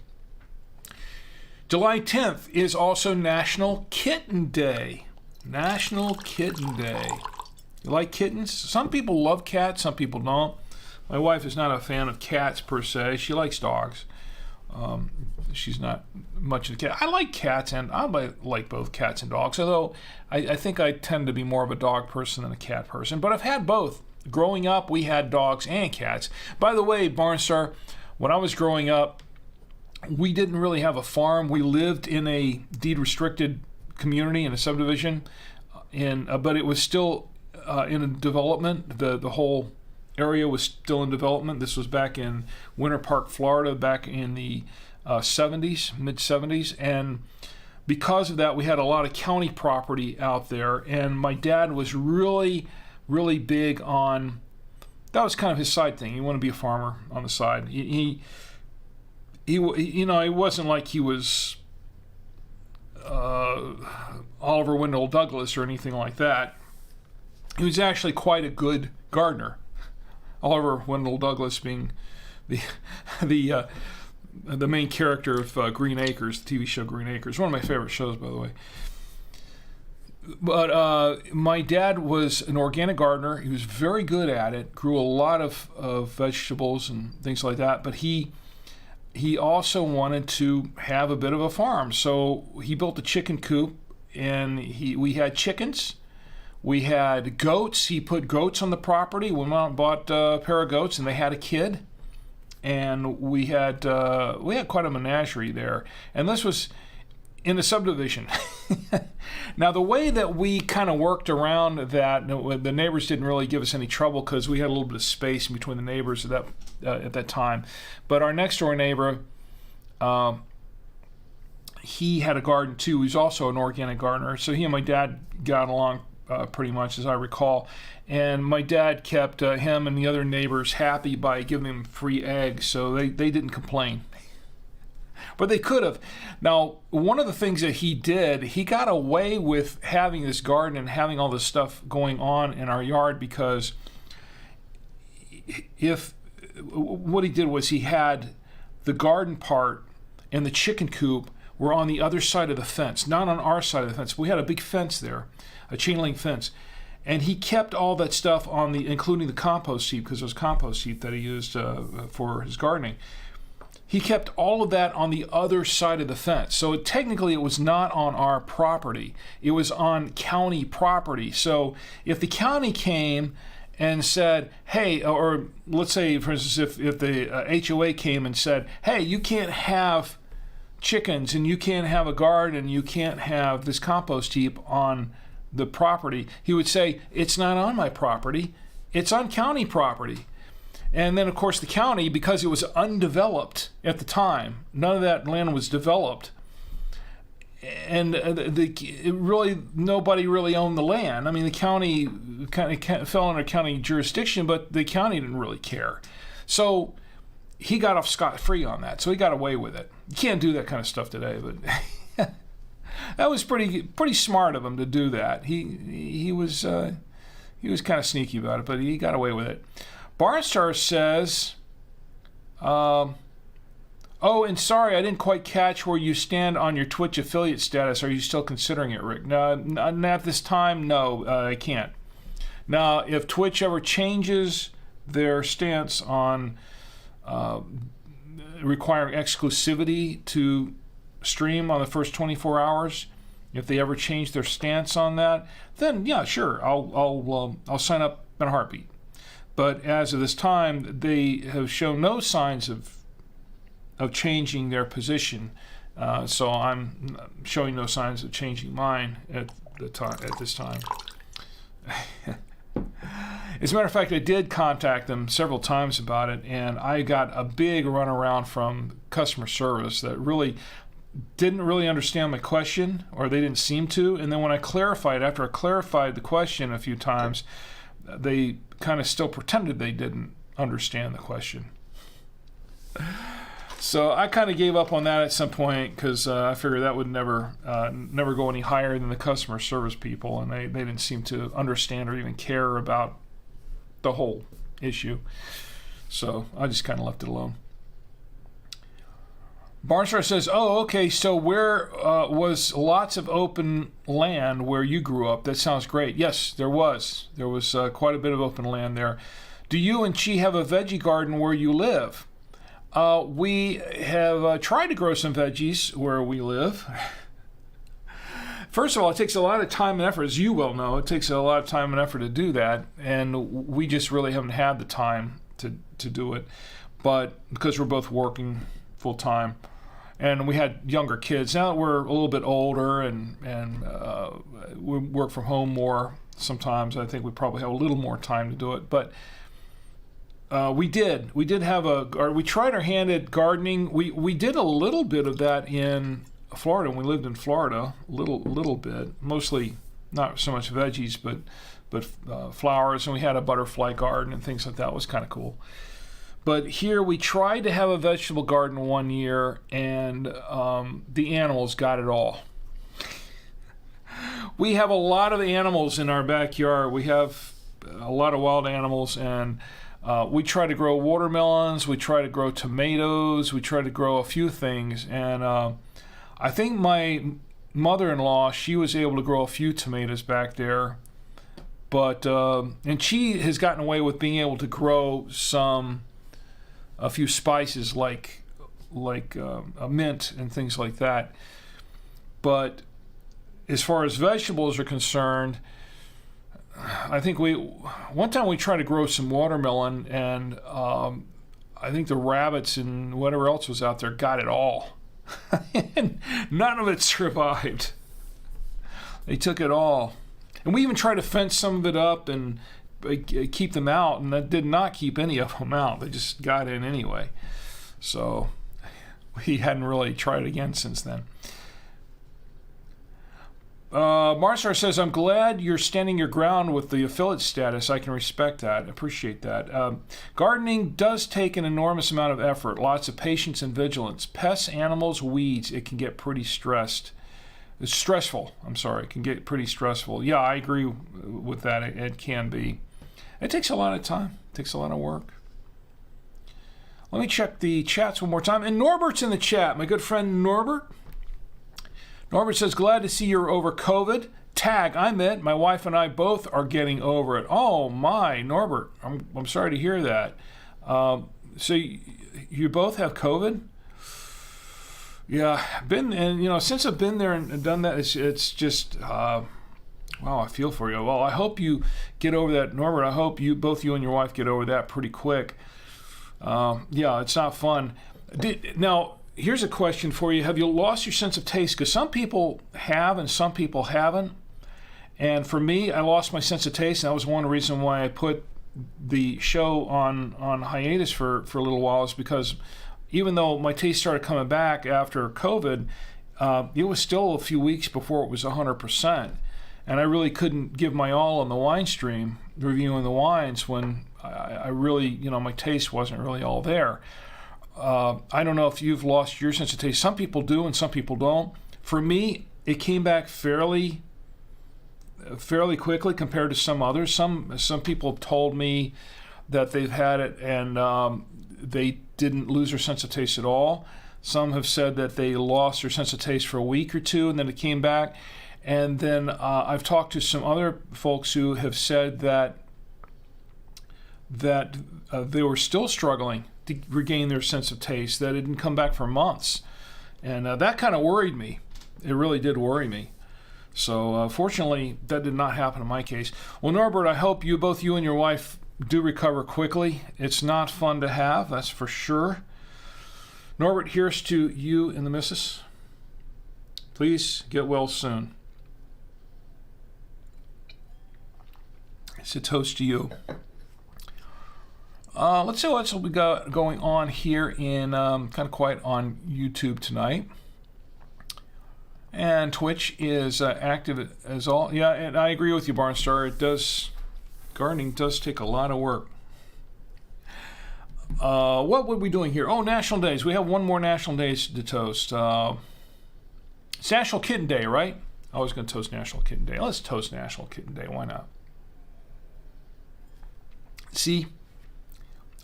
A: July 10th is also National Kitten Day. National Kitten Day. You like kittens? Some people love cats, some people don't. My wife is not a fan of cats per se. She likes dogs. She's not much of a cat. I like cats, and I like both cats and dogs, although I think I tend to be more of a dog person than a cat person. But I've had both. Growing up, we had dogs and cats. By the way, Barnstar, when I was growing up, we didn't really have a farm. We lived in a deed-restricted community in a subdivision, but it was still in development. The whole area was still in development. This was back in Winter Park, Florida, back in the 70s, mid-70s. And because of that, we had a lot of county property out there. And my dad was really, really big on, that was kind of his side thing. He wanted to be a farmer on the side. He you know, it wasn't like he was Oliver Wendell Douglas or anything like that. He was actually quite a good gardener. Oliver Wendell Douglas being the main character of Green Acres, the TV show Green Acres, one of my favorite shows, by the way. But my dad was an organic gardener. He was very good at it, grew a lot of vegetables and things like that, but he also wanted to have a bit of a farm. So he built a chicken coop, and we had chickens. We had goats. He put goats on the property. We went out and bought a pair of goats, and they had a kid. And we had quite a menagerie there. And this was in the subdivision. Now, the way that we kind of worked around that, the neighbors didn't really give us any trouble because we had a little bit of space in between the neighbors at that time. But our next door neighbor, he had a garden too. He was also an organic gardener. So he and my dad got along pretty much, as I recall. And my dad kept him and the other neighbors happy by giving them free eggs. So they didn't complain. But they could have. Now, one of the things that he did, he got away with having this garden and having all this stuff going on in our yard because what he did was he had the garden part and the chicken coop were on the other side of the fence, not on our side of the fence. We had a big fence there, a chain link fence. And he kept all that stuff including the compost heap, because it was compost heap that he used for his gardening. He kept all of that on the other side of the fence. So technically it was not on our property. It was on county property. So if the county came and said, hey, or let's say, for instance, if the HOA came and said, hey, you can't have chickens and you can't have a garden and you can't have this compost heap on the property, he would say, it's not on my property, it's on county property. And then, of course, the county, because it was undeveloped at the time, none of that land was developed, and nobody really owned the land. I mean, the county kind of fell under county jurisdiction, but the county didn't really care. So he got off scot-free on that. So he got away with it. You can't do that kind of stuff today, but that was pretty smart of him to do that. He was kind of sneaky about it, but he got away with it. Barnstar says, oh, and sorry, I didn't quite catch where you stand on your Twitch affiliate status. Are you still considering it, Rick? No, not at this time, no, I can't. Now, if Twitch ever changes their stance on requiring exclusivity to stream on the first 24 hours, if they ever change their stance on that, then yeah, sure, I'll sign up in a heartbeat. But as of this time, they have shown no signs of changing their position. So I'm showing no signs of changing mine at this time. As a matter of fact, I did contact them several times about it, and I got a big runaround from customer service that really didn't really understand my question, or they didn't seem to. And then when after I clarified the question a few times, they kind of still pretended they didn't understand the question. So I kind of gave up on that at some point because I figured that would never go any higher than the customer service people, and they didn't seem to understand or even care about the whole issue. So I just kind of left it alone. Barnstar says, oh, okay, so where was lots of open land where you grew up? That sounds great. Yes, there was. There was quite a bit of open land there. Do you and Chi have a veggie garden where you live? We have tried to grow some veggies where we live. First of all, it takes a lot of time and effort. As you well know, it takes a lot of time and effort to do that, and we just really haven't had the time to do it. But because we're both working full time, and we had younger kids. Now that we're a little bit older and we work from home more sometimes, I think we probably have a little more time to do it. But we did have we tried our hand at gardening. We did a little bit of that in Florida when we lived in Florida, little bit, mostly not so much veggies, but flowers, and we had a butterfly garden and things like that. It was kind of cool. But here we tried to have a vegetable garden one year, and the animals got it all. We have a lot of animals in our backyard. We have a lot of wild animals, and we try to grow watermelons, we try to grow tomatoes, we try to grow a few things. And I think my mother-in-law, she was able to grow a few tomatoes back there. But and she has gotten away with being able to grow a few spices like a mint and things like that. But as far as vegetables are concerned, I think one time we tried to grow some watermelon, and I think the rabbits and whatever else was out there got it all. And none of it survived. They took it all. And we even tried to fence some of it up and keep them out, and that did not keep any of them out. They just got in anyway. So we hadn't really tried again since then. Marsar says, I'm glad you're standing your ground with the affiliate status. I can respect that. Appreciate that. Gardening does take an enormous amount of effort, lots of patience and vigilance. Pests, animals, weeds, it can get pretty stressful. It can get pretty stressful. Yeah, I agree with that. It can be. It takes a lot of time. It takes a lot of work. Let me check the chats one more time. And Norbert's in the chat, my good friend Norbert. Norbert says, glad to see you're over COVID. Tag, I'm it. My wife and I both are getting over it. Oh my, Norbert, I'm sorry to hear that. So you both have COVID? Yeah, since I've been there and done that, it's just, wow, I feel for you. Well, I hope you get over that, Norbert. I hope both you and your wife get over that pretty quick. Yeah, it's not fun. Now, here's a question for you. Have you lost your sense of taste? Because some people have and some people haven't. And for me, I lost my sense of taste, and that was one reason why I put the show on hiatus for a little while, is because even though my taste started coming back after COVID, it was still a few weeks before it was 100%. And I really couldn't give my all on the Winestream, reviewing the wines, when I really, my taste wasn't really all there. I don't know if you've lost your sense of taste. Some people do and some people don't. For me, it came back fairly quickly compared to some others. Some people have told me that they've had it and they didn't lose their sense of taste at all. Some have said that they lost their sense of taste for a week or two and then it came back. And then I've talked to some other folks who have said that they were still struggling to regain their sense of taste, that it didn't come back for months. And that kind of worried me. It really did worry me. So fortunately, that did not happen in my case. Well, Norbert, I hope both you and your wife do recover quickly. It's not fun to have, that's for sure. Norbert, here's to you and the missus. Please get well soon. It's a toast to you. Let's see what else we got going on here in kind of quiet on YouTube tonight. And Twitch is active as all. Yeah, and I agree with you, Barnstar. Gardening does take a lot of work. What were we doing here? Oh, National Days. We have one more National Days to toast. It's National Kitten Day, right? I was going to toast National Kitten Day. Let's toast National Kitten Day. Why not? See,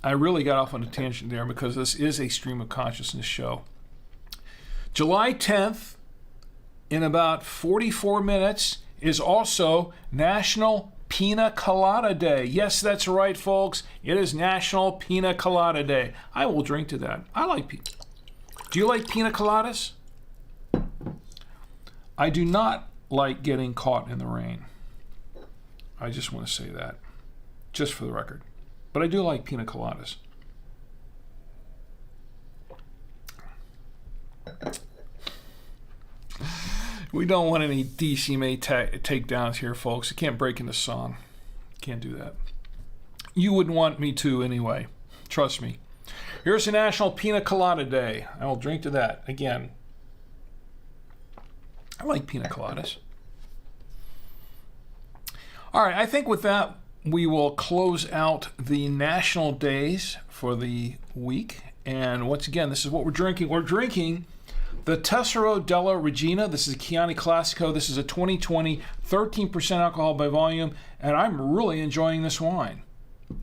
A: I really got off on a tangent there because this is a stream of consciousness show. July 10th, in about 44 minutes, is also National Pina Colada Day. Yes, that's right, folks. It is National Pina Colada Day. I will drink to that. I like pina. Do you like pina coladas? I do not like getting caught in the rain. I just want to say that, just for the record. But I do like pina coladas. We don't want any DCMA takedowns here, folks. I can't break into song. Can't do that. You wouldn't want me to anyway. Trust me. Here's a National Pina Colada Day. I will drink to that. Again, I like pina coladas. All right, I think with that, we will close out the national days for the week. And once again, this is what we're drinking. We're drinking the Tesoro Della Regina. This is a Chianti Classico. This is a 2020, 13% alcohol by volume, and I'm really enjoying this wine.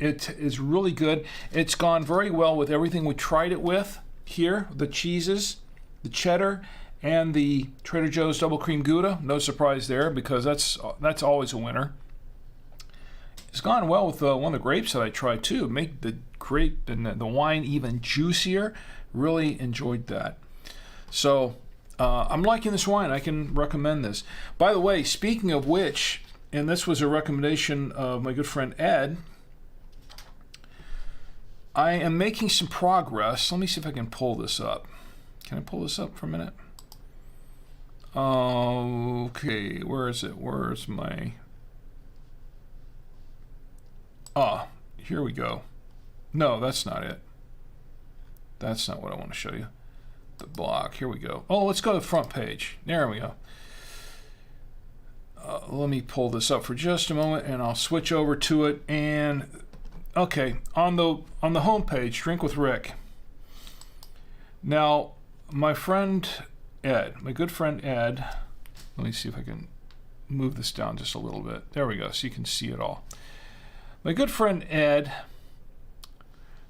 A: It is really good. It's gone very well with everything we tried it with here, the cheeses, the cheddar, and the Trader Joe's Double Cream Gouda. No surprise there because that's always a winner. It's gone well with one of the grapes that I tried too. Make the grape and the wine even juicier. Really enjoyed that. So I'm liking this wine. I can recommend this. By the way, speaking of which, and this was a recommendation of my good friend Ed, I am making some progress. Let me see if I can pull this up. Can I pull this up for a minute? Okay, where is it? Where's my... here we go. No, that's not it. That's not what I want to show you. The blog. Here we go. Oh, let's go to the front page. There we go. Let me pull this up for just a moment, and I'll switch over to it. And okay, on the home page, Drink with Rick. Now, my friend Ed, my good friend Ed. Let me see if I can move this down just a little bit. There we go, so you can see it all. My good friend Ed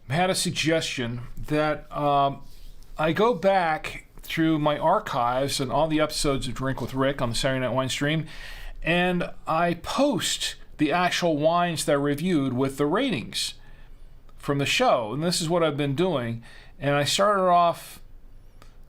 A: had a suggestion that I go back through my archives and all the episodes of Drink with Rick on the Saturday Night Winestream, and I post the actual wines that I reviewed with the ratings from the show. And this is what I've been doing. And I started off,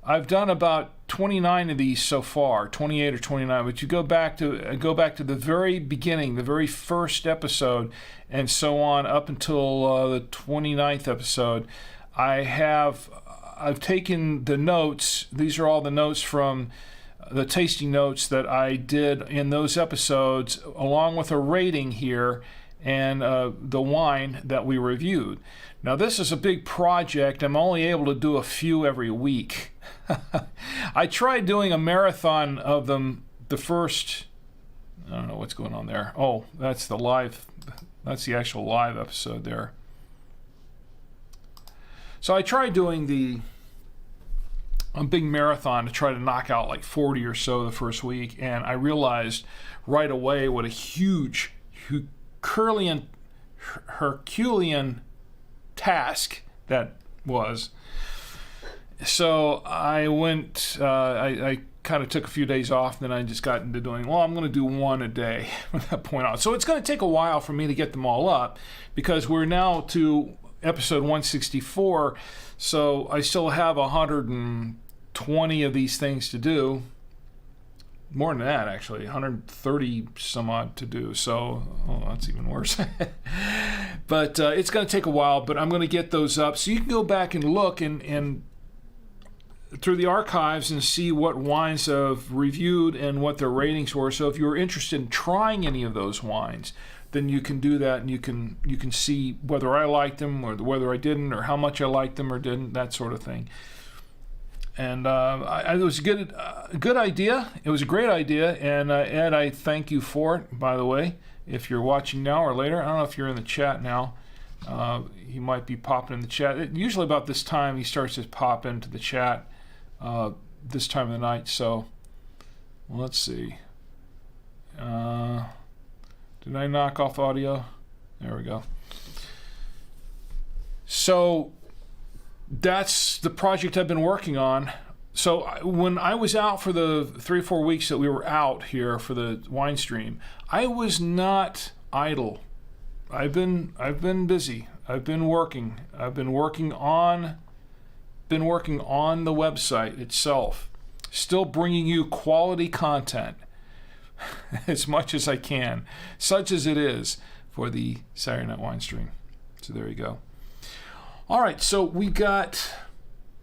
A: I've done about 29 of these so far, 28 or 29, but you go back to the very beginning, the very first episode, and so on up until the 29th episode. I've taken the notes. These are all the notes from the tasting notes that I did in those episodes, along with a rating here and the wine that we reviewed. Now, this is a big project. I'm only able to do a few every week. I tried doing a marathon of them the first... I don't know what's going on there. Oh, that's the live... That's the actual live episode there. So I tried doing a big marathon to try to knock out like 40 or so the first week, and I realized right away what a huge Herculean task that was. So I went, I kind of took a few days off, and then I just got into doing, well, I'm going to do one a day from that point on. So it's going to take a while for me to get them all up, because we're now to episode 164, so I still have 120 of these things to do. More than that, actually, 130 some odd to do. So, that's even worse. But it's going to take a while, but I'm going to get those up. So you can go back and look and through the archives and see what wines I've reviewed and what their ratings were. So if you're interested in trying any of those wines, then you can do that, and you can see whether I liked them or whether I didn't, or how much I liked them or didn't, that sort of thing. And it was a good idea. It was a great idea, and Ed, I thank you for it, by the way. If you're watching now or later, I don't know if you're in the chat now, He might be popping in the chat. Usually about this time he starts to pop into the chat this time of the night. So let's see. Did I knock off audio? There we go. So that's the project I've been working on. So when I was out for the 3 or 4 weeks that we were out here for the Winestream, I was not idle. I've been busy. I've been working. I've been working on the website itself. Still bringing you quality content as much as I can, such as it is for the Saturday Night Winestream. So there you go. All right, so we got...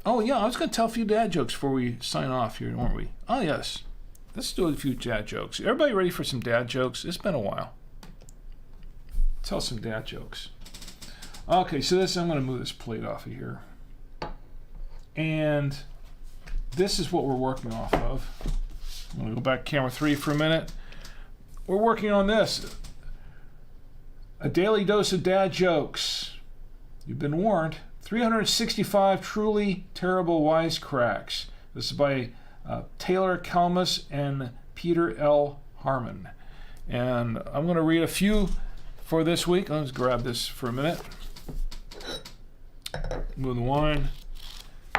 A: Oh, yeah, I was going to tell a few dad jokes before we sign off here, weren't we? Oh, yes. Let's do a few dad jokes. Everybody ready for some dad jokes? It's been a while. Tell some dad jokes. Okay, so I'm going to move this plate off of here. And this is what we're working off of. I'm going to go back to camera 3 for a minute. We're working on this. A daily dose of dad jokes. You've been warned. 365 truly terrible wisecracks. This is by Taylor Kalmus and Peter L. Harmon. And I'm going to read a few for this week. Let's grab this for a minute. Move the wine.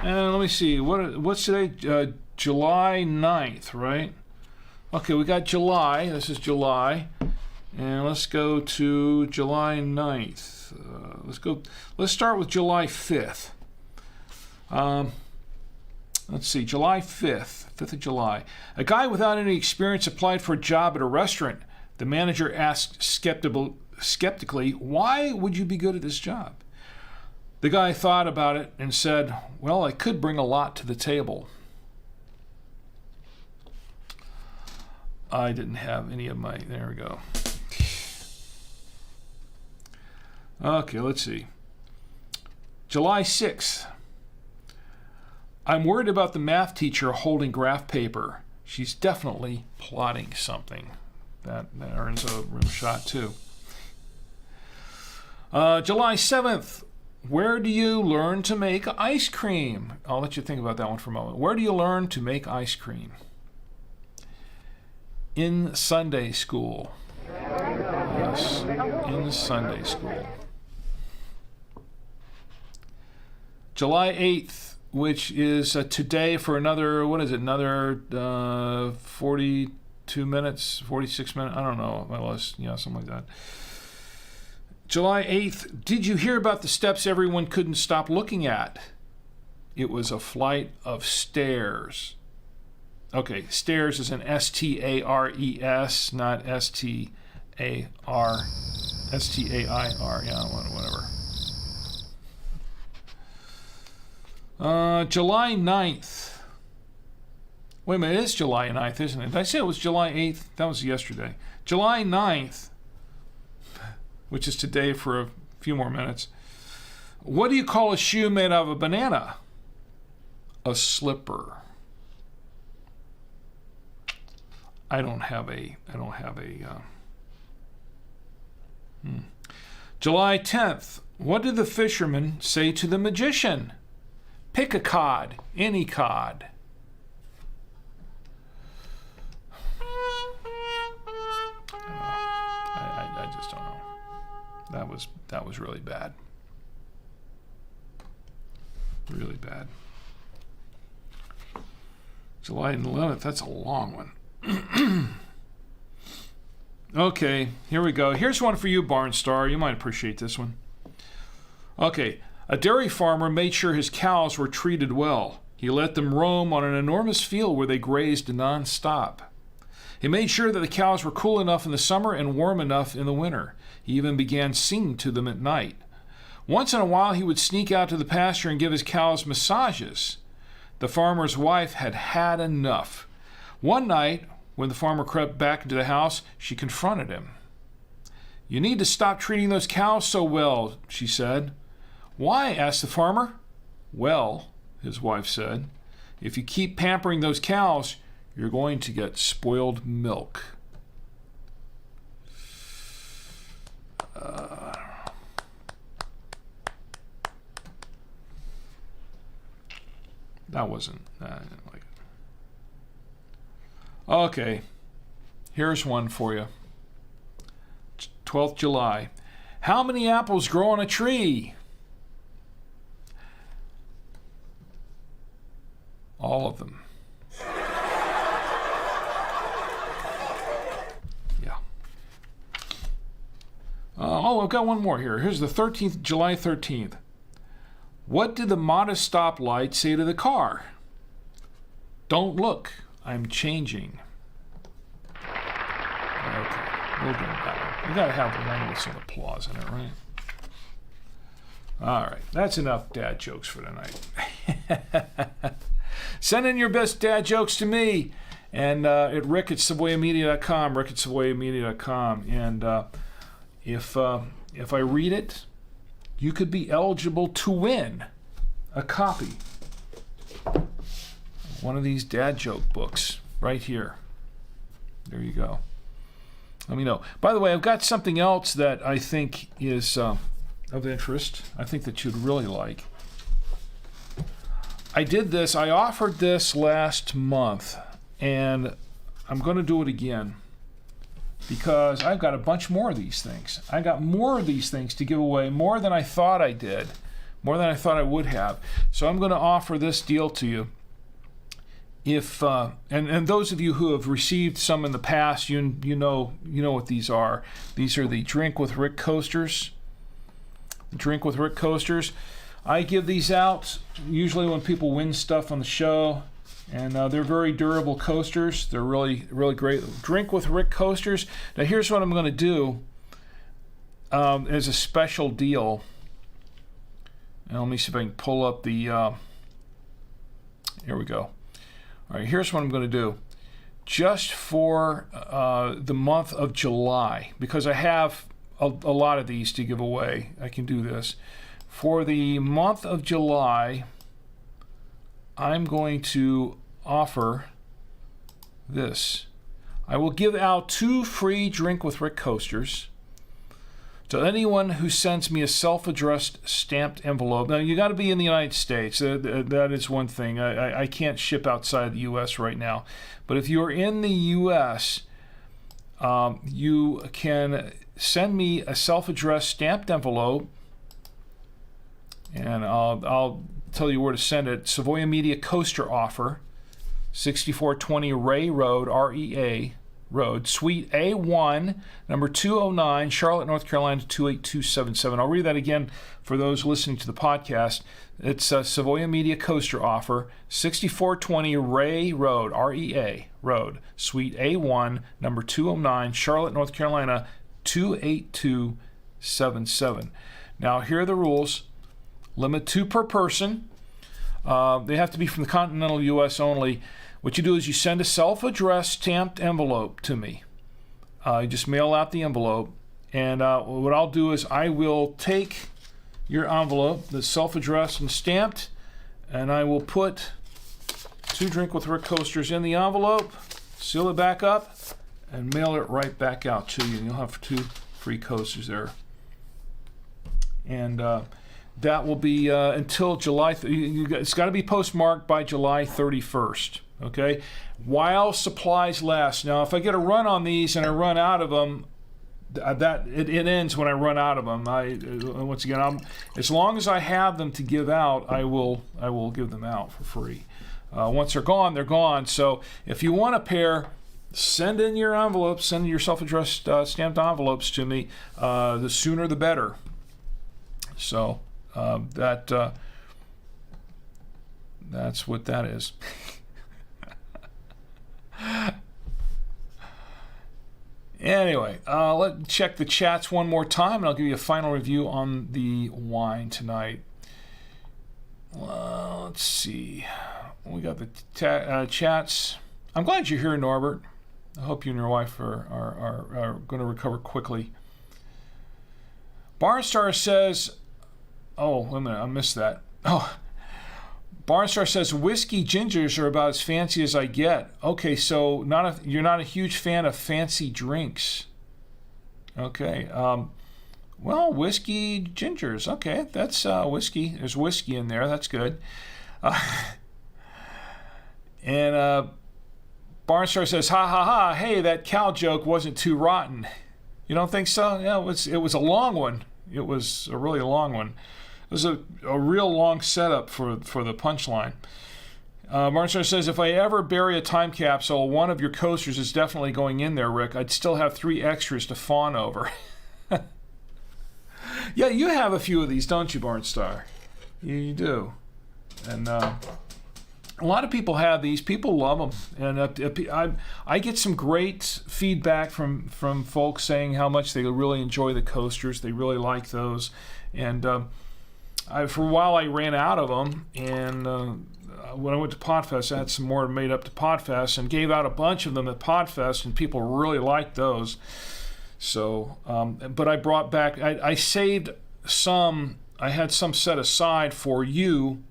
A: And let me see. What's today? July 9th, right? Okay, we got July. This is July. And let's go to July 9th. Let's start with July 5th. Let's see, July 5th, 5th of July. A guy without any experience applied for a job at a restaurant. The manager asked skeptically, why would you be good at this job? The guy thought about it and said, well, I could bring a lot to the table. I didn't have any of my, there we go. Okay, let's see. July 6th. I'm worried about the math teacher holding graph paper. She's definitely plotting something. That earns a rim shot too. July 7th. Where do you learn to make ice cream? I'll let you think about that one for a moment. Where do you learn to make ice cream? In Sunday school. Yes, in Sunday school. July 8th, which is today for another, what is it, another 42 minutes, 46 minutes, I don't know, my list, something like that. July 8th, did you hear about the steps everyone couldn't stop looking at? It was a flight of stairs. Okay, stairs is an S-T-A-R-E-S, not S-T-A-R, S-T-A-I-R, yeah, whatever. July 9th. Wait a minute, it is July 9th, isn't it? Did I say it was July 8th? That was yesterday. July 9th, which is today for a few more minutes. What do you call a shoe made out of a banana? A slipper. I don't have a July 10th. What did the fisherman say to the magician? Pick a cod, any cod. I just don't know. That was really bad. Really bad. July 11th, that's a long one. Okay, here we go. Here's one for you, Barnstar. You might appreciate this one. Okay. A dairy farmer made sure his cows were treated well. He let them roam on an enormous field where they grazed nonstop. He made sure that the cows were cool enough in the summer and warm enough in the winter. He even began singing to them at night. Once in a while, he would sneak out to the pasture and give his cows massages. The farmer's wife had had enough. One night, when the farmer crept back into the house, she confronted him. "You need to stop treating those cows so well," she said. "Why?" asked the farmer. "Well," his wife said, "if you keep pampering those cows, you're going to get spoiled milk." That wasn't, I didn't like it. Okay, here's one for you. 12th July. How many apples grow on a tree? All of them. Yeah. I've got one more here. Here's the 13th, July 13th. What did the modest stoplight say to the car? Don't look, I'm changing. Okay, we'll go with that one. You gotta have one with some applause in it, right? All right, that's enough dad jokes for tonight. Send in your best dad jokes to me and at rick@savoyamedia.com, rick@savoyamedia.com. And if I read it, you could be eligible to win a copy of one of these dad joke books right here. There you go. Let me know. By the way, I've got something else that I think is of interest. I think that you'd really like. I offered this last month, and I'm going to do it again because I've got a bunch more of these things. I got more of these things to give away, more than I thought I did, more than I thought I would have. So I'm going to offer this deal to you. If and those of you who have received some in the past, you know what these are. These are the Drink with Rick coasters. Drink with Rick coasters. I give these out usually when people win stuff on the show, and they're very durable coasters. They're really, really great. Drink with Rick coasters. Now here's what I'm going to do as a special deal. And let me see if I can pull up the. Here we go. All right, here's what I'm going to do. Just for the month of July, because I have a lot of these to give away, I can do this. For the month of July, I'm going to offer this. I will give out 2 free Drink with Rick coasters to anyone who sends me a self-addressed stamped envelope. Now, you got to be in the United States. That is one thing. I can't ship outside the U.S. right now. But if you're in the U.S., you can send me a self-addressed stamped envelope, and I'll tell you where to send it. Savoya Media Coaster Offer, 6420 Ray Road, REA Road, Suite A1, number 209, Charlotte, North Carolina, 28277. I'll read that again for those listening to the podcast. It's Savoya Media Coaster Offer, 6420 Ray Road, REA Road, Suite A1, number 209, Charlotte, North Carolina, 28277. Now, here are the rules. Limit 2 per person. They have to be from the continental U.S. only. What you do is you send a self-addressed stamped envelope to me. You just mail out the envelope. And what I'll do is I will take your envelope that's self-addressed and stamped, and I will put 2 Drink with Rick coasters in the envelope, seal it back up, and mail it right back out to you. And you'll have 2 free coasters there. And that will be until July. It's got to be postmarked by July 31st. Okay, while supplies last. Now, if I get a run on these and I run out of them, it ends when I run out of them. Once again, as long as I have them to give out, I will give them out for free. Once they're gone, they're gone. So if you want a pair, send in your envelopes, send your self-addressed stamped envelopes to me. The sooner the better. So that's what that is. Anyway, let's check the chats one more time, and I'll give you a final review on the wine tonight. Let's see. We got the chats. I'm glad you're here, Norbert. I hope you and your wife are going to recover quickly. Barnstar says, oh, wait a minute, I missed that. Oh, Barnstar says whiskey gingers are about as fancy as I get. Okay, so you're not a huge fan of fancy drinks. Okay, well, whiskey gingers. Okay, that's whiskey. There's whiskey in there. That's good. And Barnstar says, ha ha ha, hey, that cow joke wasn't too rotten. You don't think so? Yeah, it was a long one. It was a really long one. It was a real long setup for the punchline. Barnstar says, if I ever bury a time capsule, one of your coasters is definitely going in there, Rick. I'd still have 3 extras to fawn over. Yeah, you have a few of these, don't you, Barnstar? You do. And a lot of people have these. People love them. And I get some great feedback from folks saying how much they really enjoy the coasters. They really like those. And for a while I ran out of them. And when I went to Podfest, I had some more made up to Podfest and gave out a bunch of them at Podfest, and people really liked those. So, but I brought back, I saved some, I had some set aside for you,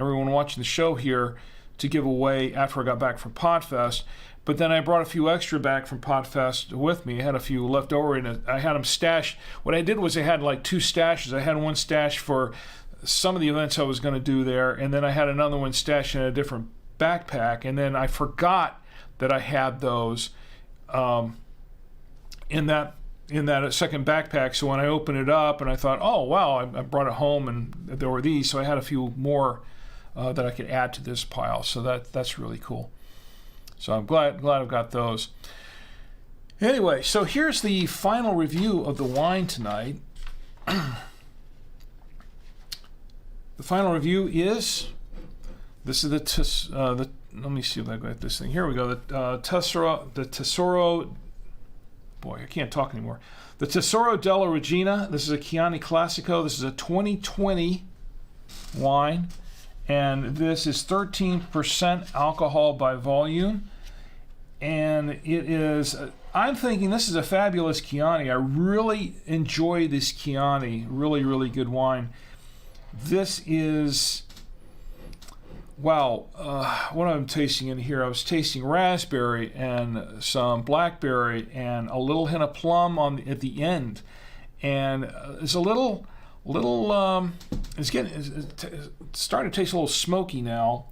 A: everyone watching the show here, to give away after I got back from Podfest. But then I brought a few extra back from Podfest with me. I had a few left over, and I had them stashed. What I did was I had like 2 stashes. I had one stash for some of the events I was going to do there, and then I had another one stashed in a different backpack, and then I forgot that I had those in that second backpack. So when I opened it up and I thought, oh wow, I brought it home and there were these, so I had a few more that I could add to this pile. So that's really cool. So I'm glad I've got those. Anyway, so here's the final review of the wine tonight. The final review is, this is the let me see if I got this thing. Here we go. The Tesoro. Boy, I can't talk anymore. The Tesoro Della Regina. This is a Chianti Classico. This is a 2020 wine, and this is 13% alcohol by volume. And it is, I'm thinking this is a fabulous Chianti. I really enjoy this Chianti. Really, really good wine. This is, wow, what I'm tasting in here, I was tasting raspberry and some blackberry and a little hint of plum at the end. And it's a little, it's starting to taste a little smoky now.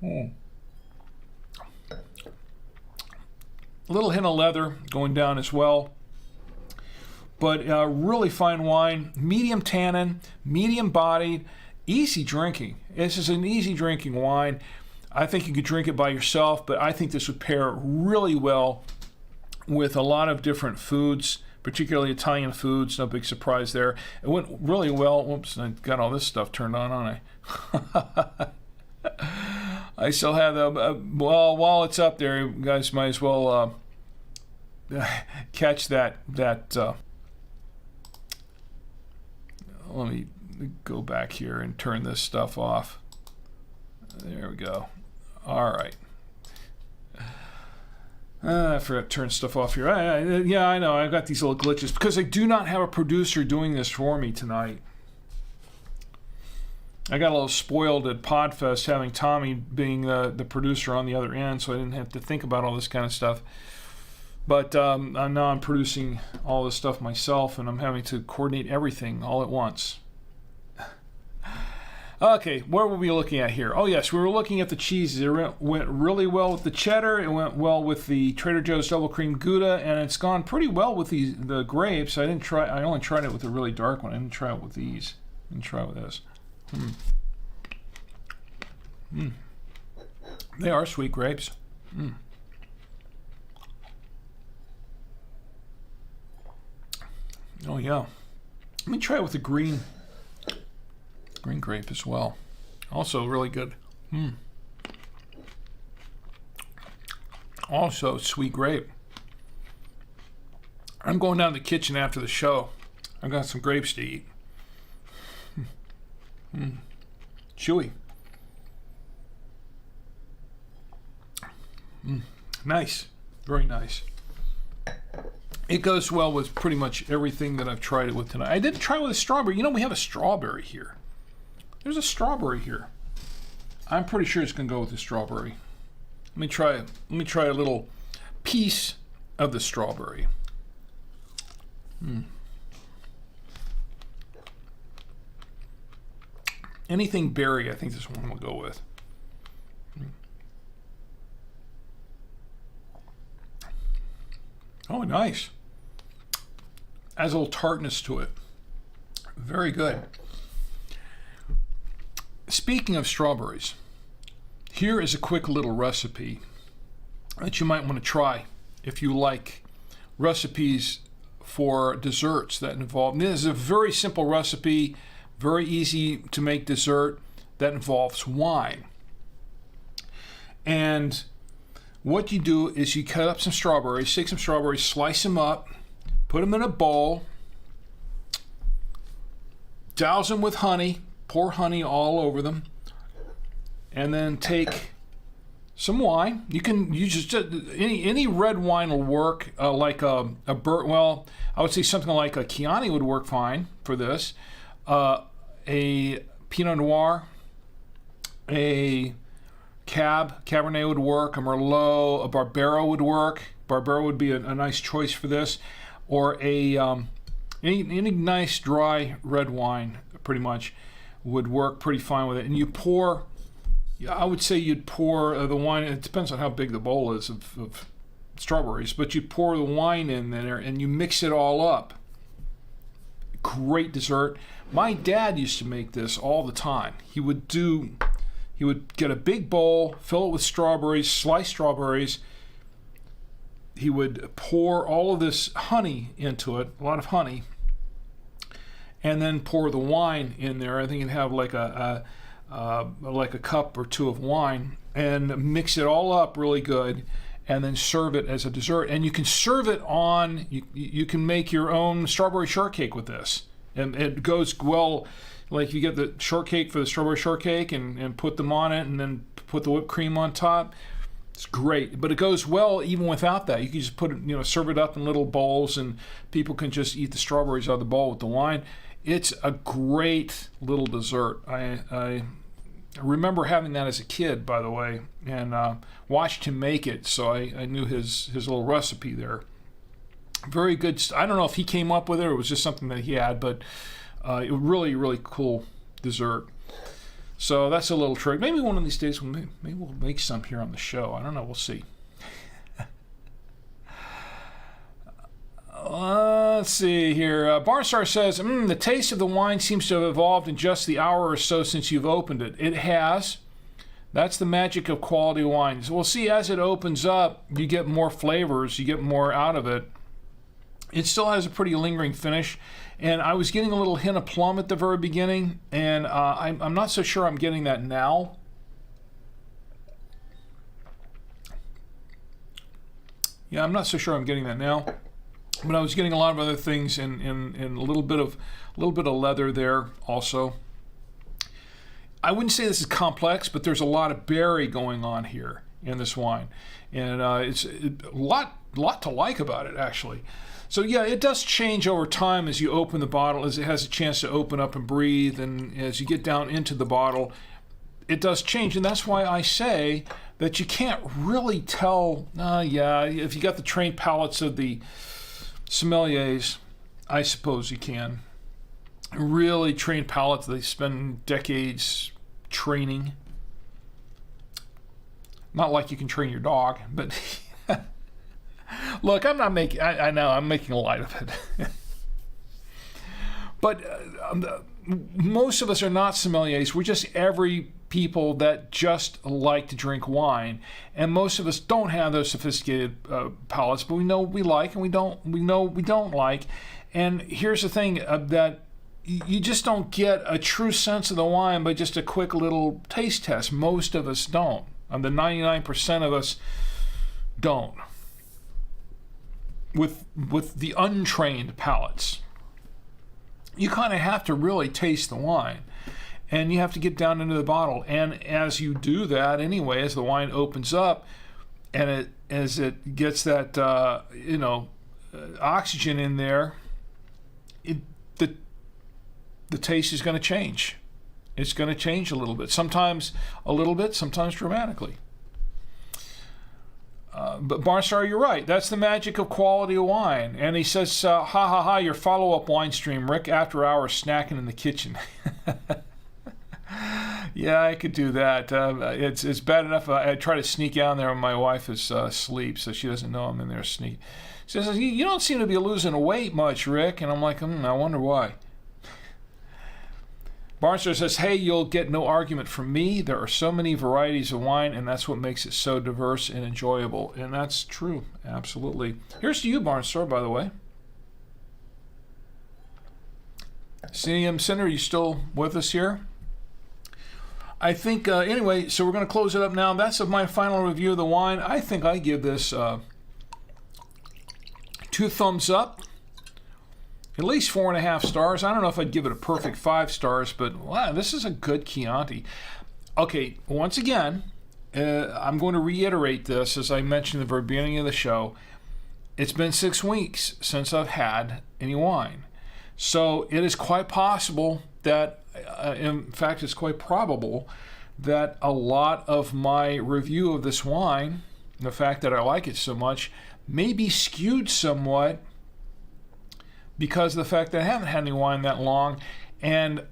A: A little hint of leather going down as well. But really fine wine, medium tannin, medium bodied, easy drinking. This is an easy drinking wine. I think you could drink it by yourself, but I think this would pair really well with a lot of different foods, particularly Italian foods. No big surprise there. It went really well. Whoops, I got all this stuff turned on, don't I? I still have the, well, while it's up there, you guys might as well catch that let me go back here and turn this stuff off. There we go. All right. I forgot to turn stuff off here. Yeah, I know. I've got these little glitches because I do not have a producer doing this for me tonight. I got a little spoiled at Podfest having Tommy being the producer on the other end, so I didn't have to think about all this kind of stuff. But now I'm producing all this stuff myself, and I'm having to coordinate everything all at once. Okay, what were we looking at here? Oh yes, we were looking at the cheeses. It went really well with the cheddar. It went well with the Trader Joe's double cream Gouda, and it's gone pretty well with the grapes. I only tried it with the really dark one. I didn't try it with these. I didn't try it with this. They are sweet grapes. Oh yeah. Let me try it with the green grape as well. Also really good. Also sweet grape. I'm going down to the kitchen after the show. I've got some grapes to eat. Chewy. Nice. Very nice. It goes well with pretty much everything that I've tried it with tonight. I did try it with a strawberry. You know, we have a strawberry here. There's a strawberry here. I'm pretty sure it's going to go with the strawberry. Let me try a little piece of the strawberry. Anything berry, I think this one will go with. Oh, nice. Adds a little tartness to it. Very good. Speaking of strawberries, here is a quick little recipe that you might want to try if you like recipes for desserts that involve. This is a very simple recipe, very easy to make dessert that involves wine. And what you do is you cut up some strawberries, take some strawberries, slice them up, put them in a bowl, douse them with honey, pour honey all over them, and then take some wine. You can use just any red wine will work, like a well, I would say something like a Chianti would work fine for this. A Pinot Noir, a Cabernet would work, a Merlot, a Barbero would work. Barbero would be a nice choice for this, or any nice dry red wine, pretty much would work pretty fine with it. And you pour, I would say you'd pour the wine. It depends on how big the bowl is of strawberries, but you pour the wine in there and you mix it all up. Great dessert. My dad used to make this all the time. He would get a big bowl, fill it with strawberries, sliced strawberries. He would pour all of this honey into it, a lot of honey, and then pour the wine in there. I think you'd have like a cup or two of wine, and mix it all up really good, and then serve it as a dessert. And you can serve it on. You can make your own strawberry shortcake with this, and it goes well. Like you get the shortcake for the strawberry shortcake, and put them on it, and then put the whipped cream on top. It's great, but it goes well even without that. You can just put it, serve it up in little bowls, and people can just eat the strawberries out of the bowl with the wine. It's a great little dessert. I remember having that as a kid, by the way, and watched him make it, so I knew his little recipe there. Very good. I don't know if he came up with it or it was just something that he had, but it really, really cool dessert. So that's a little trick. Maybe one of these days maybe we'll make some here on the show. I don't know. We'll see. Let's see here. Barnstar says, the taste of the wine seems to have evolved in just the hour or so since you've opened it. It has. That's the magic of quality wines. We'll see, as it opens up, you get more flavors. You get more out of it. It still has a pretty lingering finish. And I was getting a little hint of plum at the very beginning, and I'm not so sure I'm getting that now. Yeah, I'm not so sure I'm getting that now. But I was getting a lot of other things, and a little bit of leather there also. I wouldn't say this is complex, but there's a lot of berry going on here in this wine, and it's a lot to like about it, actually. So yeah, it does change over time as you open the bottle, as it has a chance to open up and breathe, and as you get down into the bottle, it does change. And that's why I say that you can't really tell, if you got the trained palates of the sommeliers, I suppose you can. Really trained palates, they spend decades training. Not like you can train your dog, but look, I'm not making, I know, I'm making light of it. But most of us are not sommeliers. We're just every people that just like to drink wine. And most of us don't have those sophisticated palates, but we know we like and we know we don't like. And here's the thing, that you just don't get a true sense of the wine by just a quick little taste test. Most of us don't. The 99% of us don't. With the untrained palates, you kind of have to really taste the wine, and you have to get down into the bottle. And as you do that, anyway, as the wine opens up, and as it gets that oxygen in there, the taste is going to change. It's going to change a little bit. Sometimes a little bit, sometimes dramatically. But Barnstar, you're right. That's the magic of quality of wine. And he says, ha ha ha, your follow-up wine stream, Rick, after hours snacking in the kitchen. Yeah, I could do that. It's bad enough I try to sneak down there when my wife is asleep, so she doesn't know I'm in there He says, you don't seem to be losing weight much, Rick. And I'm like, I wonder why. Barnster says, hey, you'll get no argument from me. There are so many varieties of wine, and that's what makes it so diverse and enjoyable. And that's true, absolutely. Here's to you, Barnster, by the way. CM Center, are you still with us here? I think, anyway, so we're going to close it up now. That's my final review of the wine. I think I give this 2 thumbs up. At least 4.5 stars. I don't know if I'd give it a perfect 5 stars, but wow, this is a good Chianti. Okay, once again, I'm going to reiterate this, as I mentioned at the very beginning of the show. It's been 6 weeks since I've had any wine. So it is quite possible that, in fact, it's quite probable that a lot of my review of this wine, the fact that I like it so much, may be skewed somewhat because of the fact that I haven't had any wine that long, and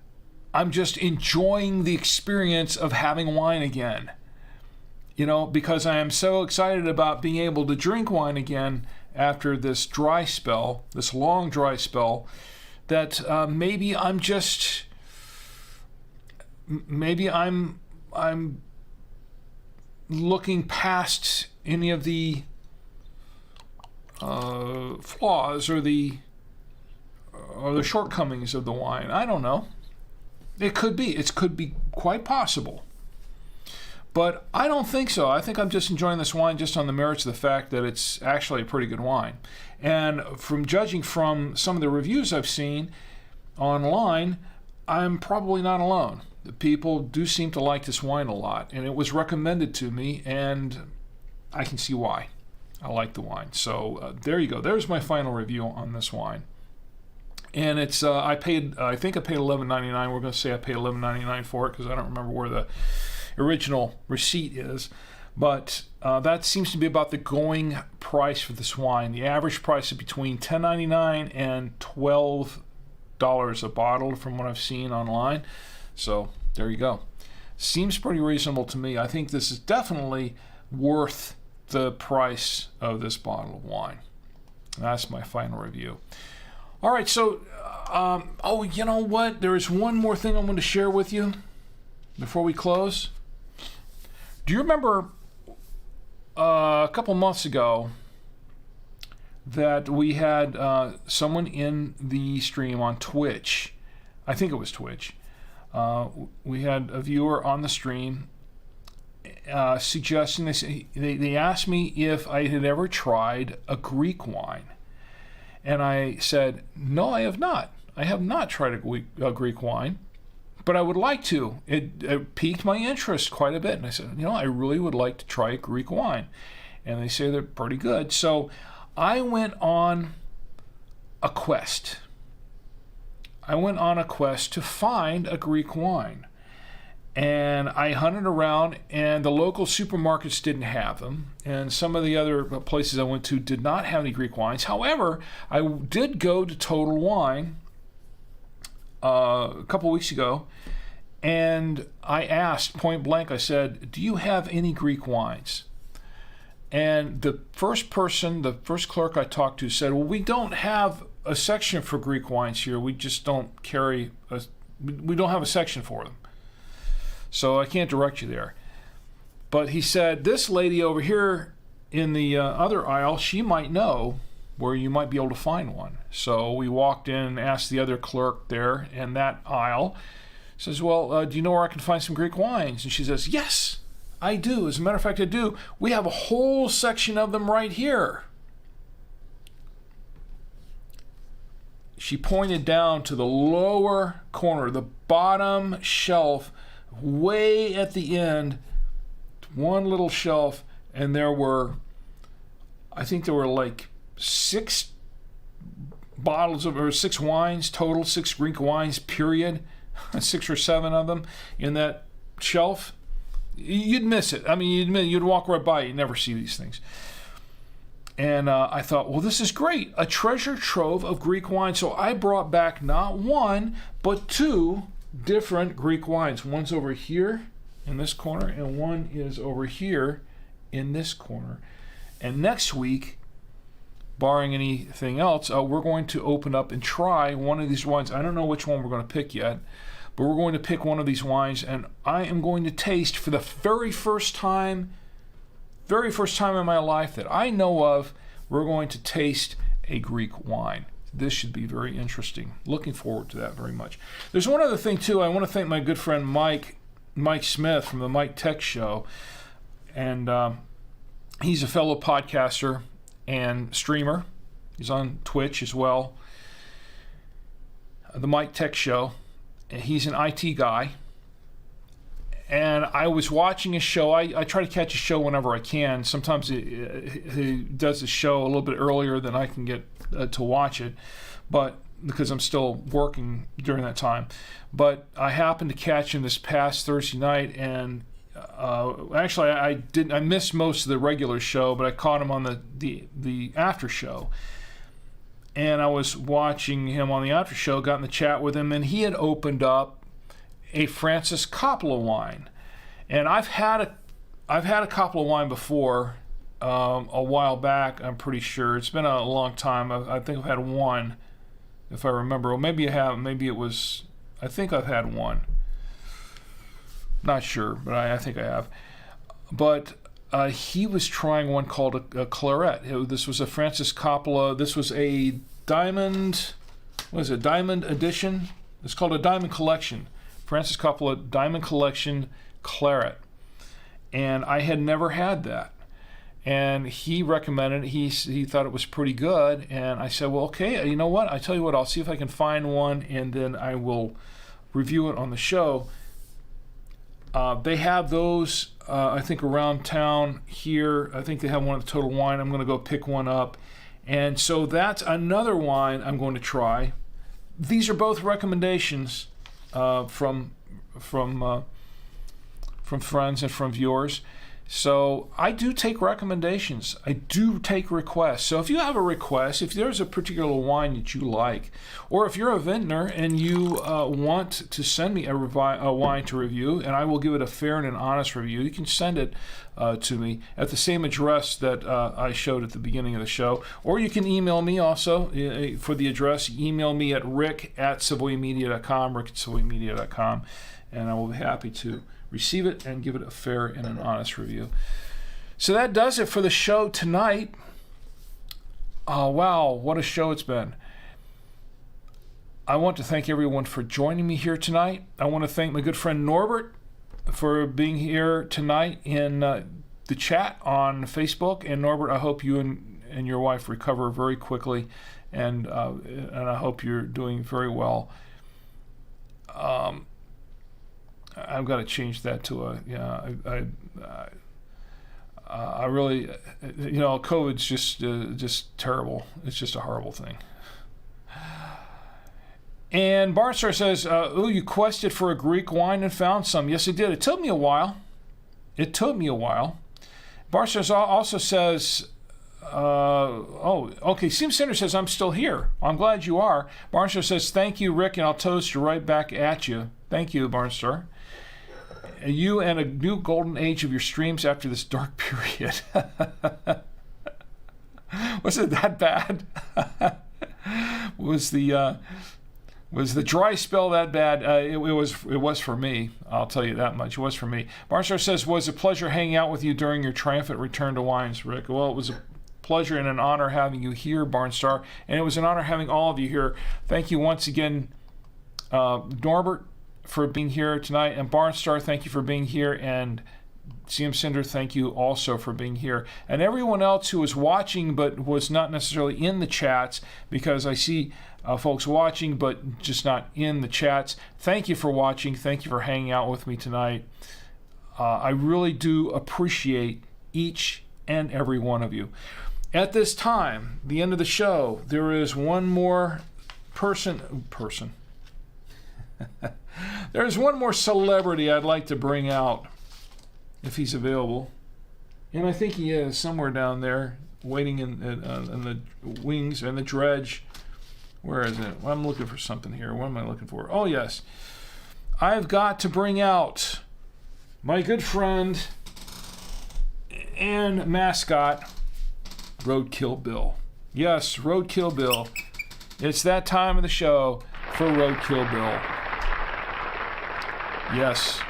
A: I'm just enjoying the experience of having wine again. You know, because I am so excited about being able to drink wine again after this dry spell, this long dry spell, that maybe I'm looking past any of the flaws or the shortcomings of the wine. I don't know. It could be. It could be quite possible. But I don't think so. I think I'm just enjoying this wine just on the merits of the fact that it's actually a pretty good wine. And from judging from some of the reviews I've seen online, I'm probably not alone. The people do seem to like this wine a lot. And it was recommended to me, and I can see why. I like the wine. So there you go. There's my final review on this wine. And it's I think I paid $11.99. We're going to say I paid $11.99 for it because I don't remember where the original receipt is. But that seems to be about the going price for this wine. The average price is between $10.99 and $12 a bottle from what I've seen online. So there you go. Seems pretty reasonable to me. I think this is definitely worth the price of this bottle of wine. That's my final review. All right, so, you know what? There is one more thing I want to share with you before we close. Do you remember a couple months ago that we had someone in the stream on Twitch? I think it was Twitch. We had a viewer on the stream suggesting, they asked me if I had ever tried a Greek wine. And I said, no, I have not. I have not tried a Greek wine, but I would like to. It piqued my interest quite a bit. And I said, I really would like to try a Greek wine. And they say they're pretty good. So I went on a quest. To find a Greek wine. And I hunted around, and the local supermarkets didn't have them. And some of the other places I went to did not have any Greek wines. However, I did go to Total Wine a couple weeks ago, and I asked point blank, I said, do you have any Greek wines? And the first clerk I talked to said, well, we don't have a section for Greek wines here. We just don't we don't have a section for them. So I can't direct you there. But he said, this lady over here in the other aisle, she might know where you might be able to find one. So we walked in and asked the other clerk there in that aisle. Says, well, do you know where I can find some Greek wines? And she says, yes, I do. As a matter of fact, I do. We have a whole section of them right here. She pointed down to the lower corner, the bottom shelf, way at the end, one little shelf, and I think there were like 6 bottles or 6 wines total, 6 Greek wines, period, 6 or 7 of them in that shelf. You'd miss it. I mean, you'd walk right by it. You'd never see these things. And I thought, well, this is great. A treasure trove of Greek wine. So I brought back not 1, but 2 different Greek wines. One's over here in this corner, and one is over here in this corner. And next week, barring anything else, we're going to open up and try one of these wines. I don't know which one we're going to pick yet, but we're going to pick one of these wines, and I am going to taste for the very first time in my life that I know of, we're going to taste a Greek wine. This should be very interesting. Looking forward to that very much. There's one other thing, too. I want to thank my good friend Mike Smith from the Mike Tech Show, and he's a fellow podcaster and streamer. He's on Twitch as well. The Mike Tech Show. He's an IT guy. And I was watching his show. I try to catch a show whenever I can. Sometimes he does the show a little bit earlier than I can get to watch it, but because I'm still working during that time. But I happened to catch him this past Thursday night, and actually I missed most of the regular show, but I caught him on the after show. And I was watching him on the after show, got in the chat with him, and he had opened up a Francis Coppola wine. And I've had a Coppola wine before, a while back, I'm pretty sure. It's been a long time. I think I've had one, if I remember. Or maybe I have. Maybe it was, I think I've had one. Not sure, but I think I have. But he was trying one called a Claret. This was a Francis Coppola. This was a diamond, what is it, diamond edition? It's called a diamond collection. Francis Coppola Diamond Collection Claret. And I had never had that. And he recommended it. He thought it was pretty good. And I said, well, okay, you know what? I tell you what, I'll see if I can find one, and then I will review it on the show. They have those, I think, around town here. I think they have one at Total Wine. I'm going to go pick one up. And so that's another wine I'm going to try. These are both recommendations from friends and from viewers. So I do take recommendations. I do take requests. So if you have a request, if there's a particular wine that you like, or if you're a vintner and you want to send me a wine to review, and I will give it a fair and an honest review, you can send it to me at the same address that I showed at the beginning of the show. Or you can email me also for the address. Email me at rick@savoymedia.com, rick@savoymedia.com, and I will be happy to receive it and give it a fair and an honest review. So that does it for the show tonight. Oh, wow, what a show it's been. I want to thank everyone for joining me here tonight. I want to thank my good friend Norbert for being here tonight in the chat on Facebook. And Norbert, I hope you and your wife recover very quickly, and I hope you're doing very well. I've got to change that to I really, COVID's just terrible. It's just a horrible thing. And Barnstar says, you quested for a Greek wine and found some. Yes, I did. It took me a while. Barnstar also says, okay, Sim Center says, I'm still here. I'm glad you are. Barnstar says, thank you, Rick, and I'll toast you right back at you. Thank you, Barnstar. You and a new golden age of your streams after this dark period. Was it that bad? Was the dry spell that bad? It was for me. I'll tell you that much. It was for me. Barnstar says, was a pleasure hanging out with you during your triumphant return to Wines, Rick. Well, it was a pleasure and an honor having you here, Barnstar, and it was an honor having all of you here. Thank you once again, Norbert, for being here tonight, and Barnstar, thank you for being here, and CM Cinder, thank you also for being here, and everyone else who was watching but was not necessarily in the chats, because I see folks watching but just not in the chats. Thank you for watching. Thank you for hanging out with me tonight. I really do appreciate each and every one of you. At this time, the end of the show, there is one more person. There's one more celebrity I'd like to bring out, if he's available. And I think he is somewhere down there, waiting in the wings and the dredge. Where is it? Well, I'm looking for something here. What am I looking for? Oh, yes. I've got to bring out my good friend and mascot, Roadkill Bill. Yes, Roadkill Bill. It's that time of the show for Roadkill Bill. Yes.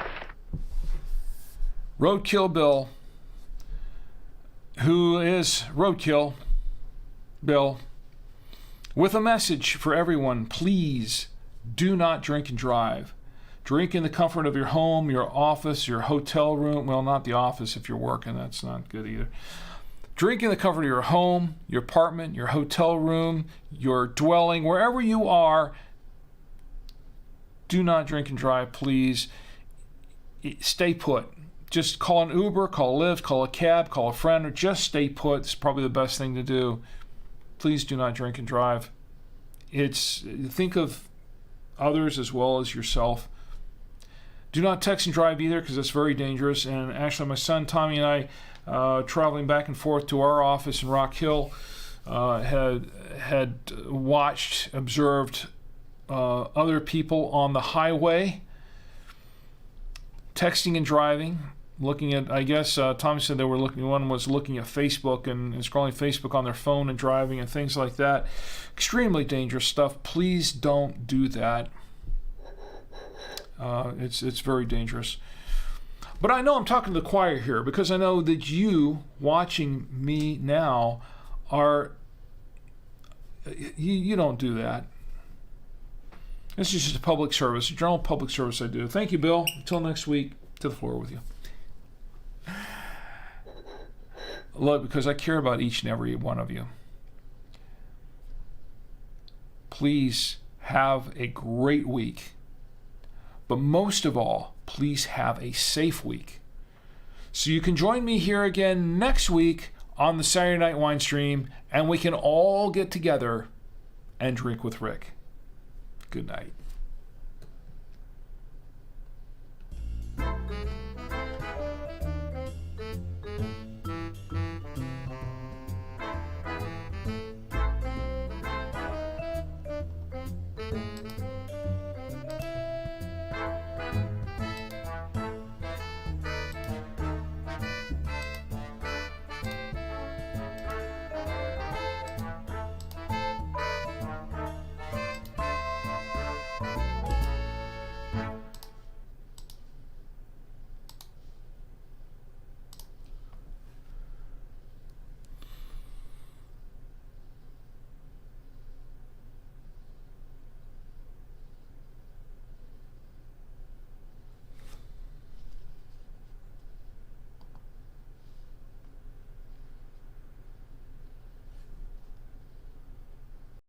A: Roadkill Bill, who is Roadkill Bill, with a message for everyone. Please do not drink and drive. Drink in the comfort of your home, your office, your hotel room. Well, not the office if you're working. That's not good either. Drink in the comfort of your home, your apartment, your hotel room, your dwelling, wherever you are. Do not drink and drive, please. Stay put. Just call an Uber, call a Lyft, call a cab, call a friend, or just stay put. It's probably the best thing to do. Please do not drink and drive. Think of others as well as yourself. Do not text and drive either, because it's very dangerous. And actually, my son Tommy and I, traveling back and forth to our office in Rock Hill, had observed other people on the highway texting and driving, looking at, I guess Tommy said one was looking at Facebook and scrolling Facebook on their phone and driving and things like that. Extremely dangerous stuff. Please don't do that. It's very dangerous. But I know I'm talking to the choir here, because I know that you watching me now you don't do that. This is just a public service, a general public service I do. Thank you, Bill. Until next week, to the floor with you. Look, because I care about each and every one of you. Please have a great week. But most of all, please have a safe week. So you can join me here again next week on the Saturday Night Winestream, and we can all get together and drink with Rick. Good night.